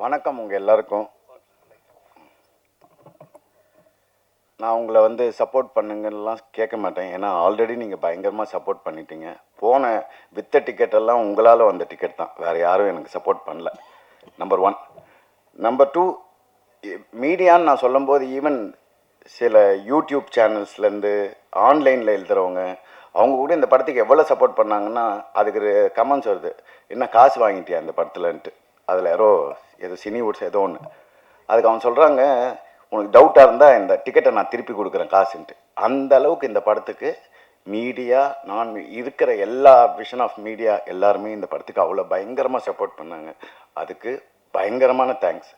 வணக்கம் உங்கள் எல்லாருக்கும். நான் உங்களை வந்து சப்போர்ட் பண்ணுங்கலாம் கேட்க மாட்டேன். ஏன்னா ஆல்ரெடி நீங்கள் பயங்கரமாக சப்போர்ட் பண்ணிட்டீங்க. போன வித்த டிக்கெட்டெல்லாம் உங்களால் வந்த டிக்கெட் தான், வேறு யாரும் எனக்கு சப்போர்ட் பண்ணல. நம்பர் 1. நம்பர் 2, மீடியான்னு நான் சொல்லும்போது ஈவன் சில யூடியூப் சேனல்ஸ்லேருந்து ஆன்லைனில் எழுதுகிறவங்க அவங்க கூட இந்த படத்துக்கு எவ்வளோ சப்போர்ட் பண்ணாங்கன்னா அதுக்கு கமெண்ட்ஸ் வருது, என்ன காசு வாங்கிட்டியா இந்த படத்துலன்ட்டு. அதில் யாரோ ஏதோ சினிவுட்ஸ் ஏதோ ஒன்று, அதுக்கு அவன் சொல்கிறாங்க, உனக்கு டவுட்டாக இருந்தால் இந்த டிக்கெட்டை நான் திருப்பி கொடுக்குறேன் காசுன்ட்டு. அந்த அளவுக்கு இந்த படத்துக்கு மீடியா நான் இருக்கிற எல்லா விஷன் ஆஃப் மீடியா எல்லாருமே இந்த படத்துக்கு அவ்வளோ பயங்கரமாக சப்போர்ட் பண்ணாங்க. அதுக்கு பயங்கரமான தேங்க்ஸ்.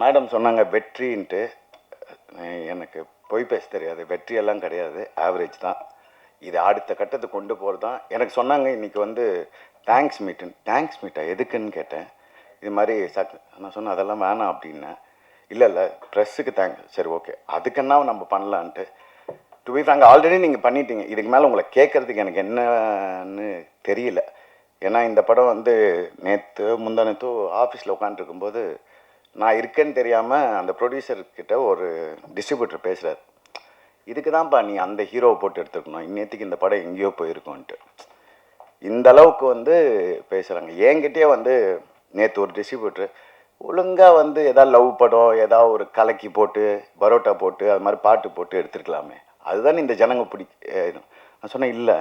மேடம் சொன்னாங்க வெற்றின்ட்டு. எனக்கு பொய் பேச தெரியாது, வெற்றியெல்லாம் கிடையாது, ஆவரேஜ் தான். இது அடுத்த கட்டத்துக்கு கொண்டு போகிறது தான். எனக்கு சொன்னாங்க இன்றைக்கி வந்து தேங்க்ஸ் மீட்டுன்னு. தேங்க்ஸ் மீட்டா எதுக்குன்னு கேட்டேன். இது மாதிரி நான் சொன்னேன் அதெல்லாம் வேணாம் அப்படின்னேன். இல்லை ப்ரெஸ்ஸுக்கு தேங்க்ஸ். சரி ஓகே, அதுக்குன்னா நம்ம பண்ணலான்ட்டு. டு பி ஃப்ராங்க் ஆல்ரெடி நீங்கள் பண்ணிட்டீங்க, இதுக்கு மேலே உங்களை கேட்குறதுக்கு எனக்கு என்னன்னு தெரியல. ஏன்னா இந்த படம் வந்து முந்தானத்தோ ஆஃபீஸில் உட்காந்துருக்கும்போது நான் இருக்கேன்னு தெரியாமல் அந்த ப்ரொடியூசர்கிட்ட ஒரு டிஸ்ட்ரிபியூட்டர் பேசுகிறார், இதுக்கு தான்ப்பா நீ அந்த ஹீரோவை போட்டு எடுத்துக்கணும், இன்னத்துக்கு இந்த படம் எங்கேயோ போயிருக்கோன்ட்டு. இந்த அளவுக்கு வந்து பேசுகிறாங்க. என்கிட்டயே வந்து நேற்று ஒரு டிஸ்ட்ரிபியூட்டர் ஒழுங்காக வந்து எதாவது லவ் படம் ஏதாவது ஒரு கலக்கி போட்டு பரோட்டா போட்டு அது மாதிரி பாட்டு போட்டு எடுத்துருக்கலாமே, அதுதான் இந்த ஜனங்க நான் சொன்னேன் இல்லை,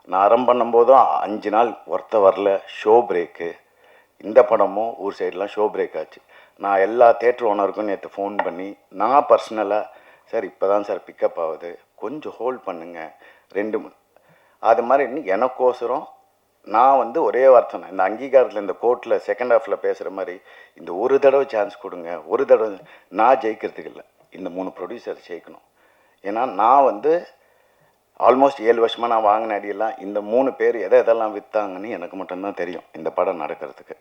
நான் ஆரம்பம் பண்ணும்போதும் 5 நாள் ஒருத்த வரல, ஷோ பிரேக்கு. இந்த படமும் ஊர் சைடெலாம் ஷோ பிரேக் ஆச்சு. நான் எல்லா தேட்டர் ஓனருக்கும் நேற்று ஃபோன் பண்ணி நான் பர்சனலாக, சார் இப்போ தான் சார் பிக்கப் ஆகுது, கொஞ்சம் ஹோல்ட் பண்ணுங்கள் 2 அது மாதிரி எனக்கோசரம் நான் வந்து ஒரே வார்த்தை சொன்னேன். இந்த அங்கீகாரத்தில் இந்த கோர்ட்டில் செகண்ட் ஹாஃபில் பேசுகிற மாதிரி இந்த ஒரு தடவை சான்ஸ் கொடுங்க, ஒரு தடவை. நான் ஜெயிக்கிறதுக்கு இல்லை, இந்த 3 ப்ரொடியூசர் ஜெயிக்கணும். ஏன்னா நான் வந்து ஆல்மோஸ்ட் 7 வருஷமாக நான் வாங்கின அடியெல்லாம் இந்த 3 பேர் எதெல்லாம் விற்றாங்கன்னு எனக்கு மட்டும்தான் தெரியும். இந்த படம் நடக்கிறதுக்கு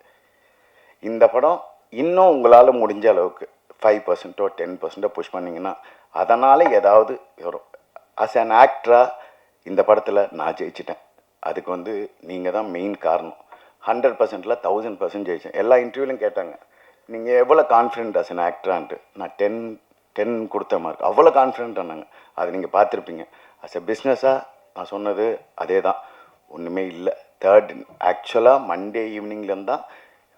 இந்த படம் இன்னும் உங்களால் முடிஞ்ச அளவுக்கு 5%ஓ 10%ஓ புஷ் பண்ணிங்கன்னா அதனால் ஏதாவது வரும். அஸ் அன் ஆக்டராக இந்த படத்தில் நான் ஜெயிச்சிட்டேன். அதுக்கு வந்து நீங்கள் தான் மெயின் காரணம். 100%ல் 1000% ஜெயித்தேன். எல்லா இன்டர்வியூலையும் கேட்டாங்க, நீங்கள் எவ்வளோ கான்ஃபிடென்ட் அஸ் அன் ஆக்டரான்ட்டு. நான் 10 கொடுத்த மார்க், அவ்வளோ கான்ஃபிடென்ட் ஆனாங்க. அது நீங்கள் பார்த்துருப்பீங்க. அஸ் எ பிஸ்னஸாக நான் சொன்னது அதே தான், ஒன்றுமே இல்லை. ஆக்சுவலாக மண்டே ஈவினிங்லேருந்து தான்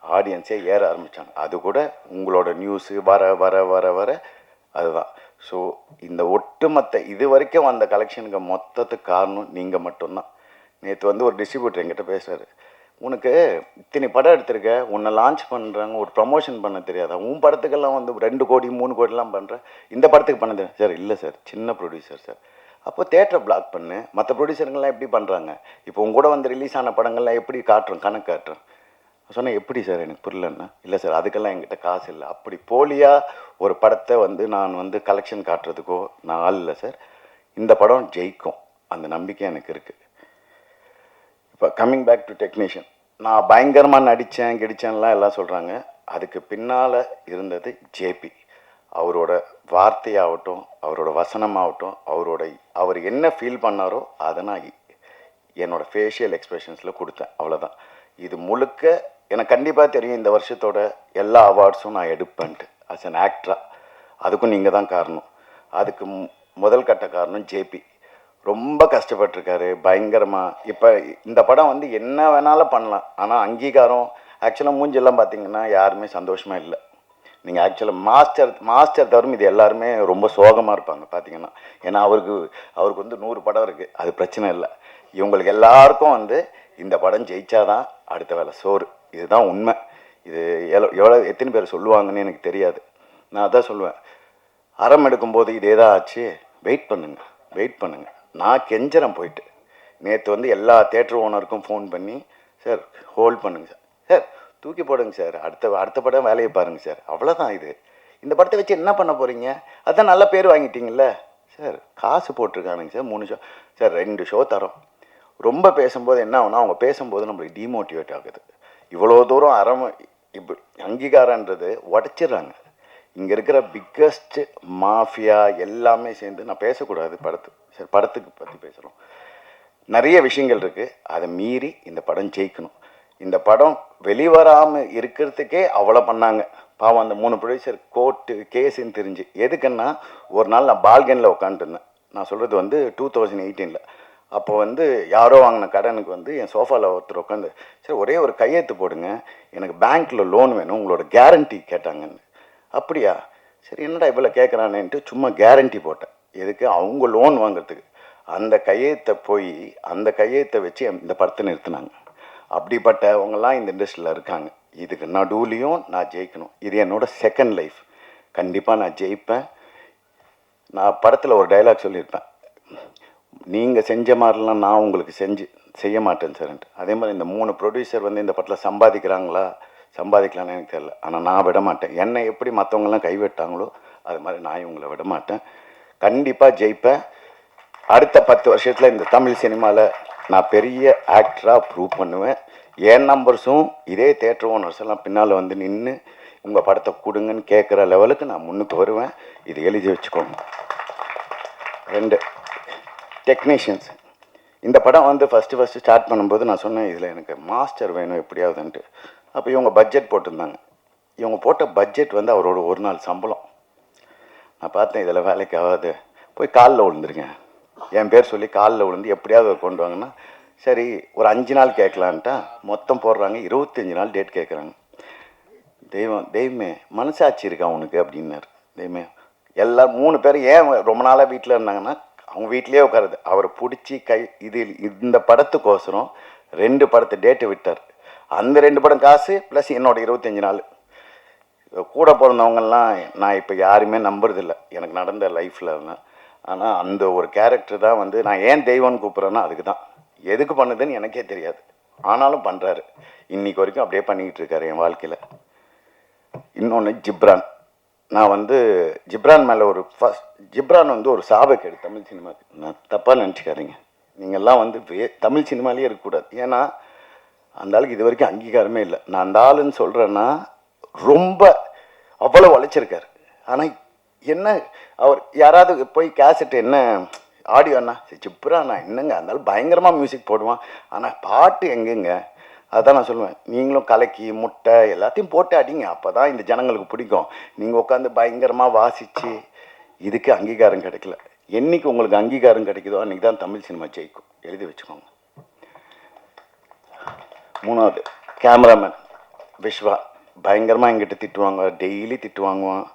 ஆடியன்ஸே ஏற ஆரம்பித்தாங்க. அது கூட உங்களோட நியூஸு வர வர வர வர அதுதான். ஸோ இந்த ஒட்டுமொத்த இது வரைக்கும் வந்த கலெக்ஷனுக்கு மொத்தத்துக்கு காரணம் நீங்கள் மட்டும்தான். நேற்று வந்து ஒரு டிஸ்ட்ரிபியூட்டர் என்கிட்ட பேசுகிறாரு, உனக்கு இத்தனை படம் எடுத்திருக்க, உன்னை லான்ச் பண்ணுறாங்க, ஒரு ப்ரமோஷன் பண்ண தெரியாதா, உன் படத்துக்கெல்லாம் வந்து 2 கோடி 3 கோடிலாம் பண்ணுறேன், இந்த படத்துக்கு பண்ண தெரியும். சார் இல்லை சார், சின்ன ப்ரொடியூசர் சார். அப்போ தேட்டரை பிளாக் பண்ணு, மற்ற ப்ரொடியூசருங்கெல்லாம் எப்படி பண்ணுறாங்க, இப்போ உங்க கூட வந்து ரிலீஸ் ஆன படங்கள்லாம் எப்படி காட்டுறோம், கணக்கு காட்டுறோம். சொன்னேன் எப்படி சார், எனக்கு புரியலன்னா. இல்லை சார் அதுக்கெல்லாம் என்கிட்ட காசு இல்லை. அப்படி போலியாக ஒரு படத்தை வந்து நான் வந்து கலெக்ஷன் காட்டுறதுக்கோ நான் ஆள் இல்லை சார். இந்த படம் ஜெயிக்கும், அந்த நம்பிக்கை எனக்கு இருக்குது. இப்போ கம்மிங் பேக் டு டெக்னீஷியன், நான் பயங்கரமாக நடித்தேன் கிடிச்சேன்லாம் எல்லாம் சொல்கிறாங்க. அதுக்கு பின்னால் இருந்தது ஜேபி. அவரோட வார்த்தையாகட்டும், அவரோட வசனமாகட்டும், அவர் என்ன ஃபீல் பண்ணாரோ அதை நான் என்னோடய ஃபேஷியல் எக்ஸ்ப்ரெஷன்ஸில் கொடுத்தேன், அவ்வளோதான். இது முழுக்க எனக்கு கண்டிப்பாக தெரியும் இந்த வருஷத்தோட எல்லா அவார்ட்ஸும் நான் எடுப்பேன்ட்டு அஸ் அன் ஆக்டராக. அதுக்கும் நீங்கள் தான் காரணம். அதுக்கு முதல் கட்ட காரணம் ஜேபி. ரொம்ப கஷ்டப்பட்டிருக்காரு பயங்கரமாக. இப்போ இந்த படம் வந்து என்ன வேணாலும் பண்ணலாம், ஆனால் அங்கீகாரம் ஆக்சுவலாக மூஞ்செல்லாம் பார்த்தீங்கன்னா யாருமே சந்தோஷமாக இல்லை. நீங்கள் ஆக்சுவலாக மாஸ்டர் தவிர இது எல்லாருமே ரொம்ப சோகமாக இருப்பாங்க பார்த்தீங்கன்னா. ஏன்னா அவருக்கு வந்து 100 படம் இருக்குது, அது பிரச்சனை இல்லை. இவங்களுக்கு எல்லாருக்கும் வந்து இந்த படம் ஜெயிச்சாதான் அடுத்த வேலை சோறு. இதுதான் உண்மை. இது எத்தனை பேர் சொல்லுவாங்கன்னு எனக்கு தெரியாது. நான் அதான் சொல்லுவேன், அறம் எடுக்கும்போது இதே தான் ஆச்சு. வெயிட் பண்ணுங்க. நான் கெஞ்சறேன் போயிட்டு. நேற்று வந்து எல்லா தேட்டர் ஓனருக்கும் ஃபோன் பண்ணி, சார் ஹோல்ட் பண்ணுங்க சார், சார் தூக்கி போடுங்க சார், அடுத்த படம் வேலையை பாருங்கள் சார், அவ்வளோதான். இந்த படத்தை வச்சு என்ன பண்ண போகிறீங்க, அதுதான் நல்ல பேர் வாங்கிட்டீங்கல்ல சார். காசு போட்டிருக்கானுங்க சார், 3 ஷோ சார், 2 ஷோ தரோம். ரொம்ப பேசும்போது என்ன ஆகுனா, அவங்க பேசும்போது நம்மளுக்கு டிமோட்டிவேட் ஆகுது. இவ்வளோ தூரம் இப்போ அங்கீகாரன்றது உடச்சிட்றாங்க. இங்கே இருக்கிற பிக்கஸ்ட் மாஃபியா எல்லாமே சேர்ந்து, நான் பேசக்கூடாது படத்துக்கு பற்றி பேசுகிறோம், நிறைய விஷயங்கள் இருக்குது. அதை மீறி இந்த படம் ஜெயிக்கணும். இந்த படம் வெளிவராமல் இருக்கிறதுக்கே அவ்வளோ பண்ணாங்க. பாவம் அந்த 3 ப்ரொடியூசர் கோர்ட்டு கேஸுன்னு தெரிஞ்சு. எதுக்குன்னா ஒரு நாள் நான் பால்கனில் உட்காந்துருந்தேன். நான் சொல்கிறது வந்து 2018. அப்போ வந்து யாரோ வாங்கின கடனுக்கு வந்து என் சோஃபாவில் ஒருத்தர் உட்காந்து, சரி ஒரே ஒரு கையெழுத்து போடுங்க, எனக்கு பேங்க்கில் லோன் வேணும், உங்களோட கேரண்டி கேட்டாங்கன்னு. அப்படியா, சரி என்னடா இவ்வளோ கேட்குறானேன்ட்டு சும்மா கேரண்டி போட்டேன். எதுக்கு? அவங்க லோன் வாங்குறதுக்கு. அந்த கையெழுத்தை வச்சு இந்த படத்தை நிறுத்தினாங்க. அப்படிப்பட்டவங்கெல்லாம் இந்த இண்டஸ்ட்ரியில் இருக்காங்க. இதுக்கு நடுவுலையும் நான் ஜெயிக்கணும். இது என்னோட செகண்ட் லைஃப். கண்டிப்பாக நான் ஜெயிப்பேன். நான் படத்தில் ஒரு டைலாக் சொல்லியிருப்பேன், நீங்கள் செஞ்ச மாதிரிலாம் நான் உங்களுக்கு செய்ய மாட்டேன் சார்ன்ட்டு. அதே மாதிரி இந்த 3 ப்ரொடியூசர் வந்து இந்த படத்தில் சம்பாதிக்கலான்னு எனக்கு தெரியல. ஆனால் நான் விட மாட்டேன். என்னை எப்படி மற்றவங்களாம் கைவிட்டாங்களோ அது மாதிரி நான் இவங்களை விட மாட்டேன். கண்டிப்பாக ஜெயிப்பேன். அடுத்த 10 வருஷத்தில் இந்த தமிழ் சினிமாவில் நான் பெரிய ஆக்டராக ப்ரூவ் பண்ணுவேன். என் நம்பர்ஸும் இதே தேட்டர் ஓனர்ஸ் எல்லாம் பின்னால் வந்து நின்று உங்கள் படத்தை கொடுங்கன்னு கேட்குற லெவலுக்கு நான் முன்னுக்கு வருவேன். இது எழுதி வச்சுக்கோங்க. 2 டெக்னீஷியன்ஸ். இந்த படம் வந்து ஃபஸ்ட்டு ஸ்டார்ட் பண்ணும்போது நான் சொன்னேன், இதில் எனக்கு மாஸ்டர் வேணும் எப்படியாவதுன்ட்டு. அப்போ இவங்க பட்ஜெட் போட்டிருந்தாங்க. இவங்க போட்ட பட்ஜெட் வந்து அவரோட ஒரு நாள் சம்பளம். நான் பார்த்தேன், இதில் வேலைக்கு ஆகாது, போய் காலில் விழுந்துருங்க, என் பேர் சொல்லி காலில் விழுந்து எப்படியாவது கொண்டு வாங்கன்னா, சரி ஒரு 5 நாள் கேட்கலான்ட்டா மொத்தம் போடுறாங்க. 25 நாள் டேட் கேட்குறாங்க. தெய்வமே மனசாட்சி இருக்கா உனக்கு அப்படின்னாரு. தெய்வமே எல்லாம் 3 பேர் ஏன் ரொம்ப நாளாக வீட்டில் இருந்தாங்கன்னா, அவங்க வீட்லேயே உட்காருது. அவரை பிடிச்சி இந்த படத்துக்கோசரம் 2 படத்தை டேட்டு விட்டார். அந்த 2 படம் காசு ப்ளஸ் என்னோட 25 நாள். கூட பிறந்தவங்கெல்லாம் நான் இப்போ யாருமே நம்புறதில்லை எனக்கு நடந்த லைஃப்பில். ஆனால் அந்த ஒரு கேரக்டர் தான் வந்து நான் ஏன் தெய்வம்னு கூப்பிட்றேன்னா அதுக்கு தான். எதுக்கு பண்ணுதுன்னு எனக்கே தெரியாது, ஆனாலும் பண்ணுறாரு. இன்றைக்கி வரைக்கும் அப்படியே பண்ணிக்கிட்டு இருக்காரு என் வாழ்க்கையில். இன்னொன்று ஜிப்ரான். நான் வந்து ஜிப்ரான் மேலே ஜிப்ரான் வந்து ஒரு சாபக்கேடு தமிழ் சினிமாவுக்கு. நான் தப்பாக நினச்சிக்காதீங்க. நீங்கள்லாம் வந்து தமிழ் சினிமாலேயே இருக்கக்கூடாது. ஏன்னா அந்த ஆளுக்கு இது வரைக்கும் அங்கீகாரமே இல்லை. நான் அந்த ஆளுன்னு சொல்கிறேன்னா ரொம்ப அவ்வளோ உழைச்சிருக்காரு. ஆனால் என்ன அவர் யாராவது போய் கேசட் என்ன ஆடியோண்ணா ஜிப்ராண்ணா என்னங்க அந்த ஆள் பயங்கரமாக மியூசிக் போடுவான், ஆனால் பாட்டு எங்கெங்க? அதுதான் நான் சொல்லுவேன், நீங்களும் கலக்கி முட்டை எல்லாத்தையும் போட்டு அடிங்க, அப்போ தான் இந்த ஜனங்களுக்கு பிடிக்கும். நீங்கள் உட்காந்து பயங்கரமாக வாசித்து இதுக்கு அங்கீகாரம் கிடைக்கல. என்றைக்கு உங்களுக்கு அங்கீகாரம் கிடைக்குதோ அன்றைக்கி தான் தமிழ் சினிமா ஜெயிக்கும். எழுதி வச்சுக்கோங்க. 3வது கேமராமேன் விஸ்வா. பயங்கரமாக எங்கிட்ட திட்டுவாங்க, டெய்லி திட்டு வாங்குவான்.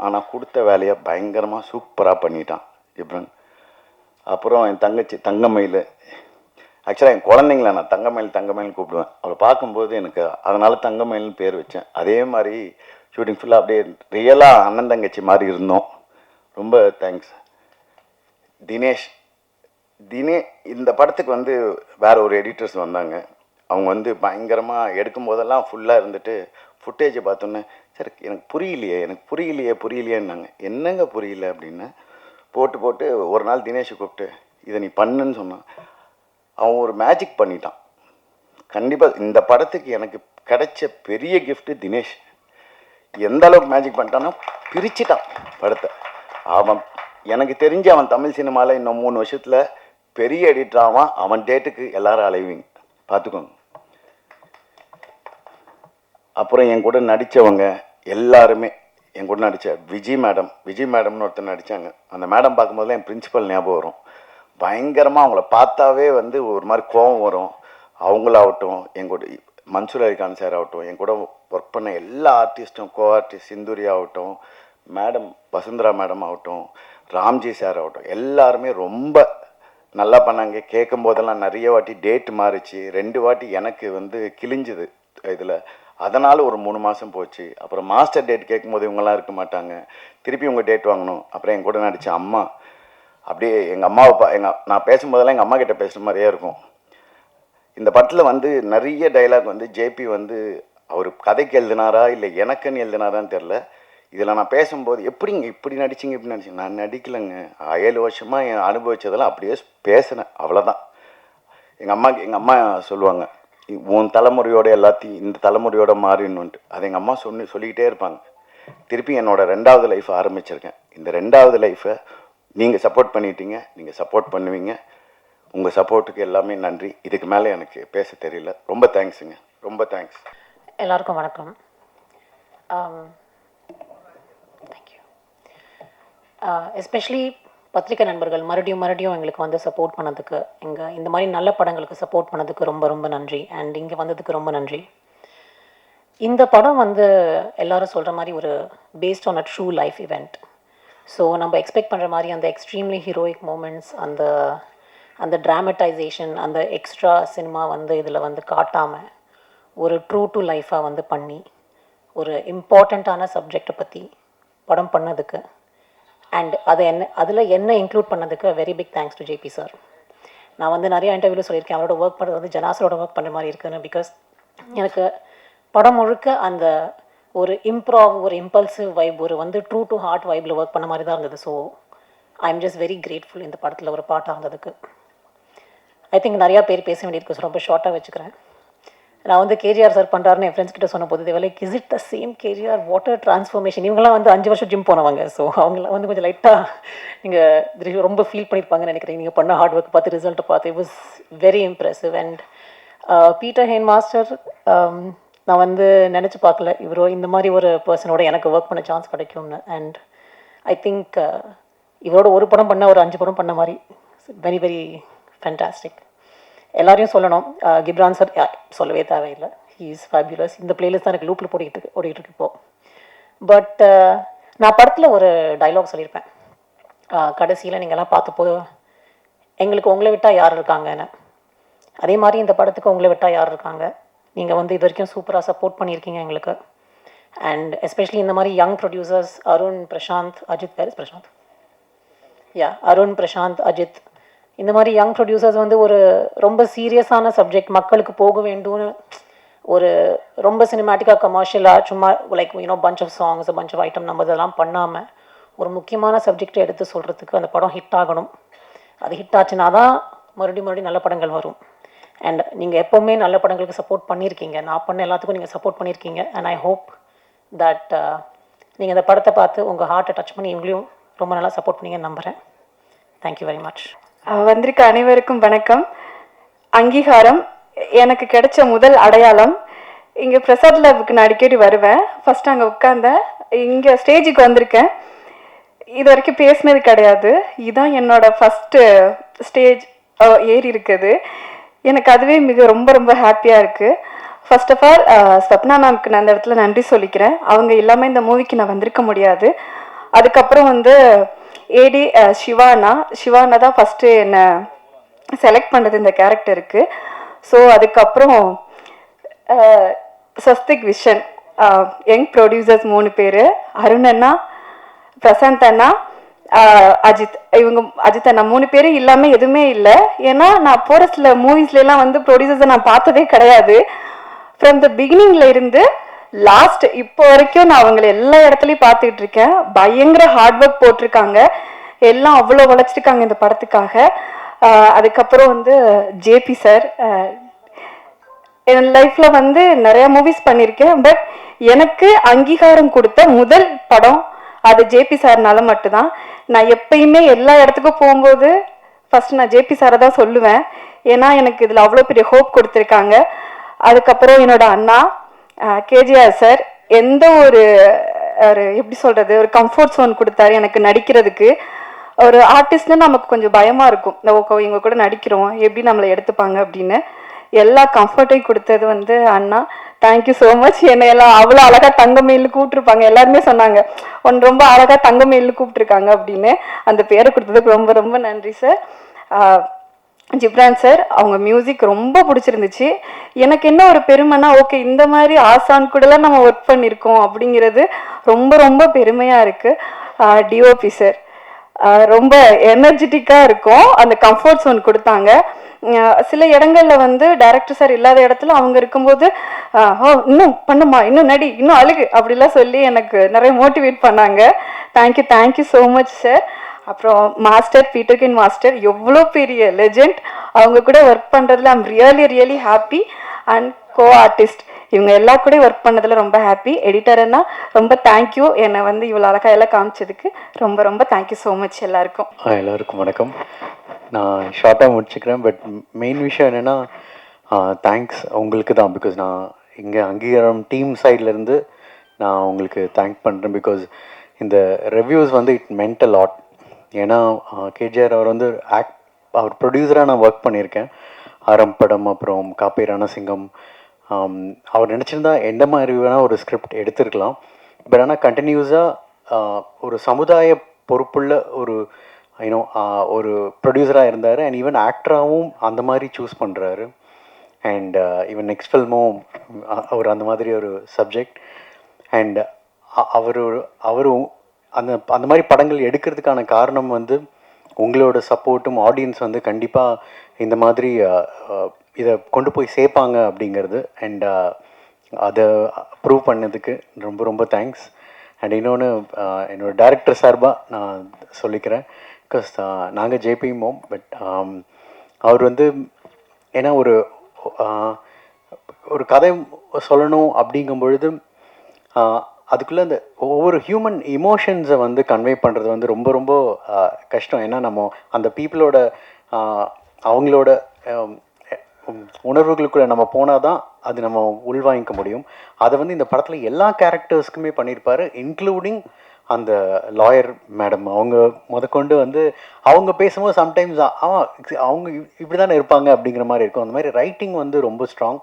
ஆனால் கொடுத்த வேலையை பயங்கரமாக சூப்பராக பண்ணிட்டான் ஜிப்ரான். அப்புறம் என் தங்கச்சி தங்கமயில். ஆக்சுவலாக என் குழந்தைங்கள நான் தங்கமயில்னு கூப்பிடுவேன். அவளை பார்க்கும்போது எனக்கு அதனால் தங்கமயில்னு பேர் வச்சேன். அதே மாதிரி ஷூட்டிங் ஃபுல்லாக அப்படியே ரியலாக அண்ணன் தங்கச்சி மாதிரி இருந்தோம். ரொம்ப தேங்க்ஸ். தினேஷ். இந்த படத்துக்கு வந்து வேறு ஒரு எடிட்டர்ஸ் வந்தாங்க. அவங்க வந்து பயங்கரமாக எடுக்கும்போதெல்லாம் ஃபுல்லாக இருந்துட்டு ஃபுட்டேஜை பார்த்தோன்னே, சார் எனக்கு புரியலையேன்னாங்க. என்னங்க புரியல அப்படின்னு போட்டு ஒரு நாள் தினேஷை கூப்பிட்டு இதை நீ பண்ணுன்னு சொன்னான். அவன் ஒரு மேஜிக் பண்ணிட்டான். கண்டிப்பாக இந்த படத்துக்கு எனக்கு கிடைச்ச பெரிய கிஃப்ட்டு தினேஷ். எந்த அளவுக்கு மேஜிக் பண்ணிட்டான்னா பிரிச்சுட்டான் படத்தை. எனக்கு தெரிஞ்சு அவன் தமிழ் சினிமாவில் இன்னும் 3 வருஷத்தில் பெரிய எடிட்டர் ஆவான். அவன் டேட்டுக்கு எல்லாரும் அலைவீங்க, பார்த்துக்கோங்க. அப்புறம் என் கூட நடித்தவங்க எல்லாருமே, என் கூட நடித்த விஜய் மேடம்னு ஒருத்தர் நடித்தாங்க. அந்த மேடம் பார்க்கும்போதுலாம் என் பிரின்சிபல் ஞாபகம் வரும். பயங்கரமாக அவங்கள பார்த்தாவே வந்து ஒரு மாதிரி கோபம் வரும். அவங்களாகட்டும், என் கூட மன்சூர் அலிகான் சார் ஆகட்டும், என் கூட ஒர்க் பண்ண எல்லா ஆர்டிஸ்ட்டும், கோ ஆர்டிஸ்ட் சிந்துரி ஆகட்டும், மேடம் வசுந்தரா மேடம் ஆகட்டும், ராம்ஜி சார் ஆகட்டும், எல்லாருமே ரொம்ப நல்லா பண்ணாங்க. கேட்கும் போதெல்லாம் நிறைய வாட்டி டேட் மாறிச்சு. 2 வாட்டி எனக்கு வந்து கிழிஞ்சுது இதில். அதனால் ஒரு 3 மாதம் போச்சு. அப்புறம் மாஸ்டர் டேட் கேட்கும்போது இவங்கெல்லாம் இருக்க மாட்டாங்க, திருப்பி உங்கள் டேட் வாங்கணும். அப்புறம் என் கூட நடித்த அம்மா அப்படியே எங்கள் அம்மாவை நான் பேசும்போதெல்லாம் எங்கள் அம்மா கிட்ட பேசுகிற மாதிரியே இருக்கும். இந்த படத்தில் வந்து நிறைய டைலாக் வந்து ஜேபி வந்து அவர் கதைக்கு எழுதினாரா இல்லை எனக்குன்னு எழுதினாரான்னு தெரில. இதில் நான் பேசும்போது எப்படிங்க இப்படி நடிச்சிங்க, நான் நடிக்கலைங்க. 7 வருஷமாக என் அனுபவித்ததெல்லாம் அப்படியே பேசினேன், அவ்வளோதான். எங்கள் அம்மா சொல்லுவாங்க, உன் தலைமுறையோட எல்லாத்தையும் இந்த தலைமுறையோட மாறிடணுன்ட்டு. அது எங்கள் அம்மா சொல்லிக்கிட்டே இருப்பாங்க. திருப்பி என்னோடய 2வது லைஃப் ஆரம்பிச்சிருக்கேன். இந்த 2வது லைஃப்பை நீங்கள் சப்போர்ட் பண்ணிட்டீங்க, நீங்கள் சப்போர்ட் பண்ணுவீங்க. உங்கள் சப்போர்ட்டுக்கு எல்லாமே நன்றி. இதுக்கு மேலே எனக்கு பேச தெரியல. ரொம்ப தேங்க்ஸுங்க, ரொம்ப தேங்க்ஸ். எல்லாருக்கும் வணக்கம். தேங்க்யூ. எஸ்பெஷலி பத்திரிக்கை நண்பர்கள் மறுபடியும் எங்களுக்கு வந்து சப்போர்ட் பண்ணதுக்கு, இந்த மாதிரி நல்ல படங்களுக்கு சப்போர்ட் பண்ணதுக்கு ரொம்ப ரொம்ப நன்றி. அண்ட் இங்கே வந்ததுக்கு ரொம்ப நன்றி. இந்த படம் வந்து எல்லாரும் சொல்கிற மாதிரி ஒரு based on a true life event. So நம்ம எக்ஸ்பெக்ட் பண்ணுற மாதிரி அந்த எக்ஸ்ட்ரீம்லி ஹீரோயிக் மூமெண்ட்ஸ், அந்த ட்ராமடைசேஷன், அந்த எக்ஸ்ட்ரா சினிமா வந்து இதில் வந்து காட்டாமல் ஒரு ட்ரூ டு லைஃபாக வந்து பண்ணி ஒரு இம்பார்ட்டண்ட்டான சப்ஜெக்டை பற்றி படம் பண்ணதுக்கு அண்ட் அதில் என்ன இன்க்ளூட் பண்ணதுக்கு very big thanks to JP sir. நான் வந்து நிறைய இன்டர்வியூவில் சொல்லியிருக்கேன், அவரோட ஒர்க் பண்ணுறது வந்து ஜனாசரோட ஒர்க் பண்ணுற மாதிரி இருக்குன்னு. பிகாஸ் எனக்கு படம் முழுக்க அந்த ஒரு ஒரு இம்பல்சிவ் வைப், ஒரு வந்து ட்ரூ டு ஹார்ட் வைப்பில் ஒர்க் பண்ண மாதிரி தான் இருந்தது. So I am just very grateful இந்த படத்தில் ஒரு பாட்டாக இருந்ததுக்கு. ஐ திங்க் நிறையா பேர் பேச வேண்டியிருக்கு, ரொம்ப ஷார்ட்டாக வச்சுக்கிறேன். நான் வந்து கேஜிஆர் சார் பண்ணுறாருன்னு என் ஃப்ரெண்ட்ஸ் கிட்ட சொன்ன போது like is it the same KGR, water transformation. இவங்கெல்லாம் வந்து 5 வருஷம் ஜிம் போனவங்க. ஸோ அவங்களாம் வந்து கொஞ்சம் லைட்டாக நீங்கள் ரொம்ப ஃபீல் பண்ணியிருப்பாங்கன்னு நினைக்கிறேன். நீங்கள் பண்ண ஹார்ட் ஒர்க் பார்த்து, ரிசல்ட்டை பார்த்து. It was very impressive. And Peter Hein master, நான் வந்து நினச்சி பார்க்கல இவரோ இந்த மாதிரி ஒரு பர்சனோட எனக்கு ஒர்க் பண்ண சான்ஸ் கிடைக்கும்னு. அண்ட் ஐ திங்க் இவரோட ஒரு படம் பண்ண ஒரு 5 படம் பண்ண மாதிரி. Very very fantastic. எல்லாரையும் சொல்லணும், கிப்ரான் சார் சொல்லவே தேவையில்லை, ஹீ இஸ் ஃபேபியுலஸ். இந்த பிளேலிஸ்ட் தான் எனக்கு லூப்பில் ஓடிக்கிட்டு இருக்கு இப்போது. பட் நான் படத்தில் ஒரு டைலாக் சொல்லியிருப்பேன் கடைசியில், நீங்கள்லாம் பார்த்தப்போ எங்களுக்கு உங்களை விட்டால் யார் இருக்காங்கன்னு. அதே மாதிரி இந்த படத்துக்கு உங்களை விட்டால் யார் இருக்காங்க. நீங்கள் வந்து இது வரைக்கும் சூப்பராக சப்போர்ட் பண்ணியிருக்கீங்க எங்களுக்கு. அண்ட் எஸ்பெஷலி இந்த மாதிரி யங் ப்ரொடியூசர்ஸ் அருண், பிரசாந்த், அஜித், பேர் பிரசாந்த், அருண், பிரசாந்த், அஜித், இந்த மாதிரி யங் ப்ரொடியூசர்ஸ் வந்து ஒரு ரொம்ப சீரியஸான சப்ஜெக்ட் மக்களுக்கு போக வேண்டும்னு ஒரு ரொம்ப சினிமேட்டிக்காக கமர்ஷியலாக சும்மா like punch of songs, punch of item நம்ம இதெல்லாம் பண்ணாமல் ஒரு முக்கியமான சப்ஜெக்டை எடுத்து சொல்கிறதுக்கு அந்த படம் ஹிட் ஆகணும். அது ஹிட் ஆச்சுன்னா தான் மறுபடியும் நல்ல படங்கள் வரும். அண்ட் நீங்கள் எப்போவுமே நல்ல படங்களுக்கு சப்போர்ட் பண்ணியிருக்கீங்க. நான் பண்ண எல்லாத்துக்கும் நீங்கள் சப்போர்ட் பண்ணியிருக்கீங்க. அண்ட் ஐ ஹோப் தட் நீங்கள் இந்த படத்தை பார்த்து உங்கள் ஹார்ட்டை டச் பண்ணி இவங்களையும் ரொம்ப நல்லா சப்போர்ட் பண்ணீங்கன்னு நம்புகிறேன். Thank you very much. வந்திருக்க அனைவருக்கும் வணக்கம். அங்கீகாரம் எனக்கு கிடைச்ச முதல் அடையாளம். இங்கே பிரசாத் லேபுக்கு நான் அடிக்கடி வருவேன். ஃபஸ்ட்டு அங்கே உட்காந்தேன், இங்கே ஸ்டேஜுக்கு வந்திருக்கேன். இது வரைக்கும் பேசினது கிடையாது. இதுதான் என்னோட ஃபஸ்ட்டு ஸ்டேஜ் ஏறி இருக்குது. எனக்கு அதுவே ரொம்ப ரொம்ப ஹாப்பியாக இருக்குது. ஃபர்ஸ்ட் ஆஃப் ஆல் சப்னா மேம்க்கு நான் அந்த இடத்துல நன்றி சொல்லிக்கிறேன். அவங்க இல்லாமல் இந்த மூவிக்கு நான் வந்திருக்க முடியாது. அதுக்கப்புறம் வந்து ஏடி சிவானா தான் ஃபஸ்ட்டு என்னை செலக்ட் பண்ணது இந்த கேரக்டருக்கு. ஸோ அதுக்கப்புறம் ஸ்வஸ்திக் விஷன், யங் ப்ரொடியூசர்ஸ் 3 பேர், அருண் அண்ணா, பிரசாந்த் அண்ணா, அஜித். அஜித் அண்ணா 3 பேரும் இல்லாமல் எதுவுமே இல்லை. ஏன்னா நான் போகிற சில மூவிஸ்லாம் வந்து ப்ரொடியூசர்ஸை நான் பார்த்ததே கிடையாது. ஃப்ரம் த பிகினிங்ல இருந்து லாஸ்ட் இப்போ வரைக்கும் நான் அவங்களை எல்லா இடத்துலையும் பார்த்துக்கிட்டு இருக்கேன். பயங்கர ஹார்ட் ஒர்க் போட்டிருக்காங்க, எல்லாம் அவ்வளோ உழைச்சிருக்காங்க இந்த படத்துக்காக. அதுக்கப்புறம் வந்து ஜேபி சார், என் லைஃப்பில் வந்து நிறையா மூவிஸ் பண்ணியிருக்கேன். பட் எனக்கு அங்கீகாரம் கொடுத்த முதல் படம் அது ஜேபி சார்னால மட்டும்தான். நான் எப்பயுமே எல்லா இடத்துக்கும் போகும்போது ஃபர்ஸ்ட் நான் ஜேபி சாரை தான் சொல்லுவேன். ஏன்னா எனக்கு இதில் அவ்வளோ பெரிய ஹோப் கொடுத்துருக்காங்க. அதுக்கப்புறம் என்னோட அண்ணா கேஜிஆர் சார் எந்த ஒரு எப்படி சொல்கிறது, ஒரு கம்ஃபர்ட் ஜோன் கொடுத்தாரு எனக்கு நடிக்கிறதுக்கு. ஒரு ஆர்டிஸ்ட்னு நமக்கு கொஞ்சம் பயமாக இருக்கும், இவங்க கூட நடிக்கிறோம் எப்படி நம்மளை எடுத்துப்பாங்க அப்படின்னு. எல்லா கம்ஃபர்ட்டையும் கொடுத்தது வந்து அண்ணா. Thank you so much. என்னை எல்லாம் அவ்வளோ அழகாக தங்கமயில்னு கூப்பிட்டுருப்பாங்க. எல்லாருமே சொன்னாங்க ஒன்று ரொம்ப அழகாக தங்கமயில்னு கூப்பிட்டுருக்காங்க அப்படின்னு. அந்த பேரை கொடுத்ததுக்கு ரொம்ப ரொம்ப நன்றி சார். ஜிப்ரான் சார், அவங்க மியூசிக் ரொம்ப பிடிச்சிருந்துச்சு. எனக்கு என்ன ஒரு பெருமைனா, ஓகே இந்த மாதிரி ஆசான் கூடலாம் நம்ம ஒர்க் பண்ணியிருக்கோம் அப்படிங்கிறது ரொம்ப ரொம்ப பெருமையாக இருக்குது. டிஓபி சார் ரொம்ப எனர்ஜெட்டிக்காக இருக்கும், அந்த கம்ஃபர்ட் ஜோன் கொடுத்தாங்க. சில இடங்களில் வந்து டைரக்டர் சார் இல்லாத இடத்துல அவங்க இருக்கும்போது இன்னும் பண்ணுமா, இன்னும் நடி, இன்னும் அழுகு அப்படிலாம் சொல்லி எனக்கு நிறைய மோட்டிவேட் பண்ணாங்க. Thank you so much sir. அப்புறம் மாஸ்டர் பீட்டர்கின் மாஸ்டர் எவ்வளோ பெரிய லெஜெண்ட், அவங்க கூட ஒர்க் பண்ணுறதுல I'm really happy. And co artist இவங்க எல்லா கூட ஒர்க் பண்ணதில் ரொம்ப ஹாப்பி. எடிட்டர்னா ரொம்ப தேங்க்யூ, என்னை வந்து இவ்வளோ அழகாக எல்லாம் காமிச்சதுக்கு ரொம்ப ரொம்ப தேங்க்யூ ஸோ மச் எல்லாருக்கும். எல்லாருக்கும் வணக்கம். நான் ஷார்ட்டாக முடிச்சுக்கிறேன். பட் மெயின் விஷயம் என்னென்னா தேங்க்ஸ் உங்களுக்கு தான். பிகாஸ் நான் இங்கே அங்கீகாரம் டீம் சைட்லேருந்து நான் உங்களுக்கு தேங்க் பண்ணுறேன். பிகாஸ் இந்த ரிவ்யூஸ் வந்து இட் மென்ட் அ லாட். ஏன்னா கேஜிஆர் அவர் வந்து அவர் ப்ரொடியூசராக நான் ஒர்க் பண்ணியிருக்கேன். ஆரம் படம், அப்புறம் காப்பே ரணசிங்கம். அவர் நினச்சிருந்தா எந்த மாதிரி வேணால் ஒரு ஸ்கிரிப்ட் எடுத்திருக்கலாம். பட் ஆனால் கண்டினியூஸாக ஒரு சமுதாய பொறுப்புள்ள ஒரு ஒரு ப்ரொடியூசராக இருந்தார். அண்ட் ஈவன் ஆக்டராகவும் அந்த மாதிரி சூஸ் பண்ணுறாரு. அண்ட் ஈவன் நெக்ஸ்ட் ஃபில்மும் அவர் அந்த மாதிரி ஒரு சப்ஜெக்ட். அண்ட் அவர் அந்த அந்த மாதிரி படங்கள் எடுக்கிறதுக்கான காரணம் வந்து உங்களோட சப்போர்ட்டும், ஆடியன்ஸ் வந்து கண்டிப்பாக இந்த மாதிரி இதை கொண்டு போய் சேர்ப்பாங்க அப்படிங்கிறது. அண்ட் அதை ப்ரூவ் பண்ணதுக்கு ரொம்ப ரொம்ப தேங்க்ஸ். அண்ட் இன்னொன்று என்னோடய டைரக்டர் சார்பாக நான் சொல்லிக்கிறேன். பிகாஸ் நாங்கள் ஜேபி மோம். பட் அவர் வந்து ஏன்னா ஒரு கதை சொல்லணும் அப்படிங்கும் பொழுது அதுக்குள்ளே அந்த ஒவ்வொரு ஹியூமன் இமோஷன்ஸை வந்து கன்வே பண்ணுறது வந்து ரொம்ப ரொம்ப கஷ்டம். ஏன்னா நம்ம அந்த பீப்புளோட அவங்களோட உணர்வுகளுக்குள்ளே நம்ம போனால் தான் அது நம்ம உள்வாங்கிக்க முடியும். அதை வந்து இந்த படத்தில் எல்லா கேரக்டர்ஸ்க்குமே பண்ணியிருப்பார், இன்க்ளூடிங் அந்த லாயர் மேடம். அவங்க முதற்கொண்டு வந்து அவங்க பேசும்போது சம்டைம்ஸ் அவங்க இப்படி தானே இருப்பாங்க அப்படிங்கிற மாதிரி இருக்கும். அந்த மாதிரி ரைட்டிங் வந்து ரொம்ப ஸ்ட்ராங்.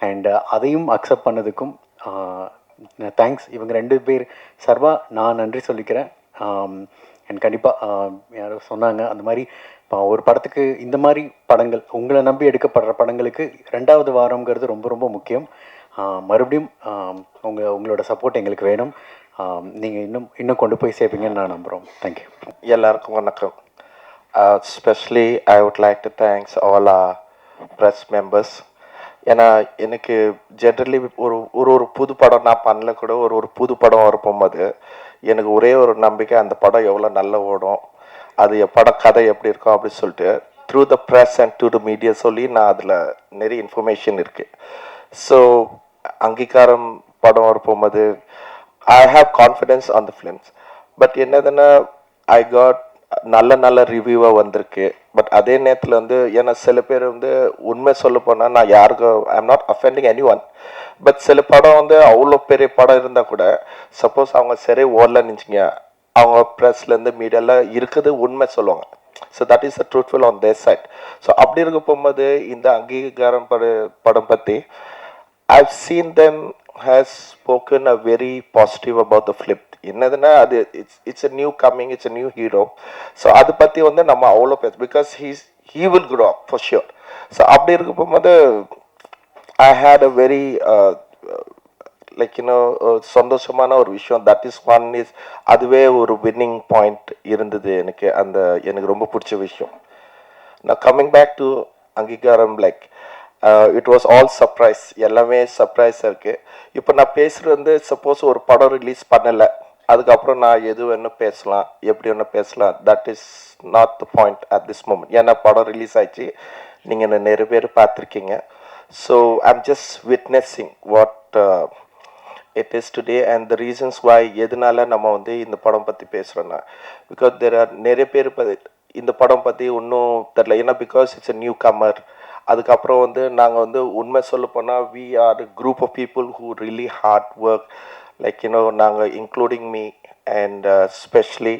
அண்ட் அதையும் அக்செப்ட் பண்ணதுக்கும் தேங்க்ஸ். இவங்க 2 பேர் சார்பாக நான் நன்றி சொல்லிக்கிறேன். அண்ட் கண்டிப்பாக யாரோ சொன்னாங்க அந்த மாதிரி ஒரு படத்துக்கு இந்த மாதிரி படங்கள் உங்களை நம்பி எடுக்கப்படுற படங்களுக்கு 2வது வாரங்கிறது ரொம்ப ரொம்ப முக்கியம். மறுபடியும் உங்களோட சப்போர்ட் எங்களுக்கு வேணும். நீங்கள் இன்னும் கொண்டு போய் சேர்ப்பீங்கன்னு நான் நம்புகிறோம். தேங்க்யூ. எல்லாருக்கும் வணக்கம். Specially I would like to thanks all our press members. ஏன்னா எனக்கு ஜென்ரலி ஒரு புது படம் நான் பண்ணல கூட ஒரு புது படம் வரப்போகும்போது எனக்கு ஒரே ஒரு நம்பிக்கை, அந்த படம் எவ்வளோ நல்லா ஓடும், அது படம் கதை எப்படி இருக்கும் அப்படின்னு சொல்லிட்டு through the press and to the media சொல்லி நான் அதில் நிறைய இன்ஃபர்மேஷன் இருக்குது. ஸோ அங்கீகாரம் படம் வரப்போகும்போது I have confidence on the films. But என்னதுன்னா I got நல்ல ரிவ்யூவாக வந்திருக்கு. பட் அதே நேரத்தில் வந்து ஏன்னா சில பேர் வந்து உண்மை சொல்ல போனால் நான் யாருக்கும் I am not offending any one. But சில படம் வந்து அவ்வளோ பெரிய படம் இருந்தால் கூட சப்போஸ் அவங்க சரி ஓடலன்னு நினச்சிங்க, அவங்க ப்ரெஸ்லேருந்து மீடியாவில் இருக்குது உண்மை சொல்லுவாங்க. So that is the truthful on their side. So அப்படி இருக்க போகும்போது இந்த அங்கீகாரம் படம் பற்றி I've seen them has spoken a very positive about the film. என்னதுன்னா அது it's a new coming, it's a new hero. So அதை பற்றி வந்து நம்ம அவ்வளோ பேச because he will grow up for sure. So அப்படி இருக்க போகும்போது I had a very like சந்தோஷமான ஒரு விஷயம். தட் இஸ் ஒன் இஸ் அதுவே ஒரு வின்னிங் பாயிண்ட் இருந்தது எனக்கு ரொம்ப பிடிச்ச விஷயம். நான் கம்மிங் பேக் டு அங்கீகாரம் like it was all surprise, எல்லாமே சர்ப்ரைஸாக இருக்குது. இப்போ நான் பேசுகிறது வந்து சப்போஸ் ஒரு படம் ரிலீஸ் பண்ணலை, அதுக்கப்புறம் நான் எது வேணும் பேசலாம், எப்படி வேணும் பேசலாம், that is not the point at this moment. ஏன்னா படம் ரிலீஸ் ஆயிடுச்சு, நீங்கள் என்ன நிறைய பேர் பார்த்துருக்கீங்க. So I'm just witnessing what it is today and the reasons why எதனால நம்ம வந்து இந்த படம் பற்றி பேசுகிறோன்னா பிகாஸ் தேர் ஆர் நிறைய பேர் இந்த படம் பற்றி ஒன்றும் தெரில. ஏன்னா because it's a newcomer. அதுக்கப்புறம் வந்து நாங்கள் வந்து உண்மை சொல்ல போனால் we are group of people who really hard work like நாங்கள் including me and specially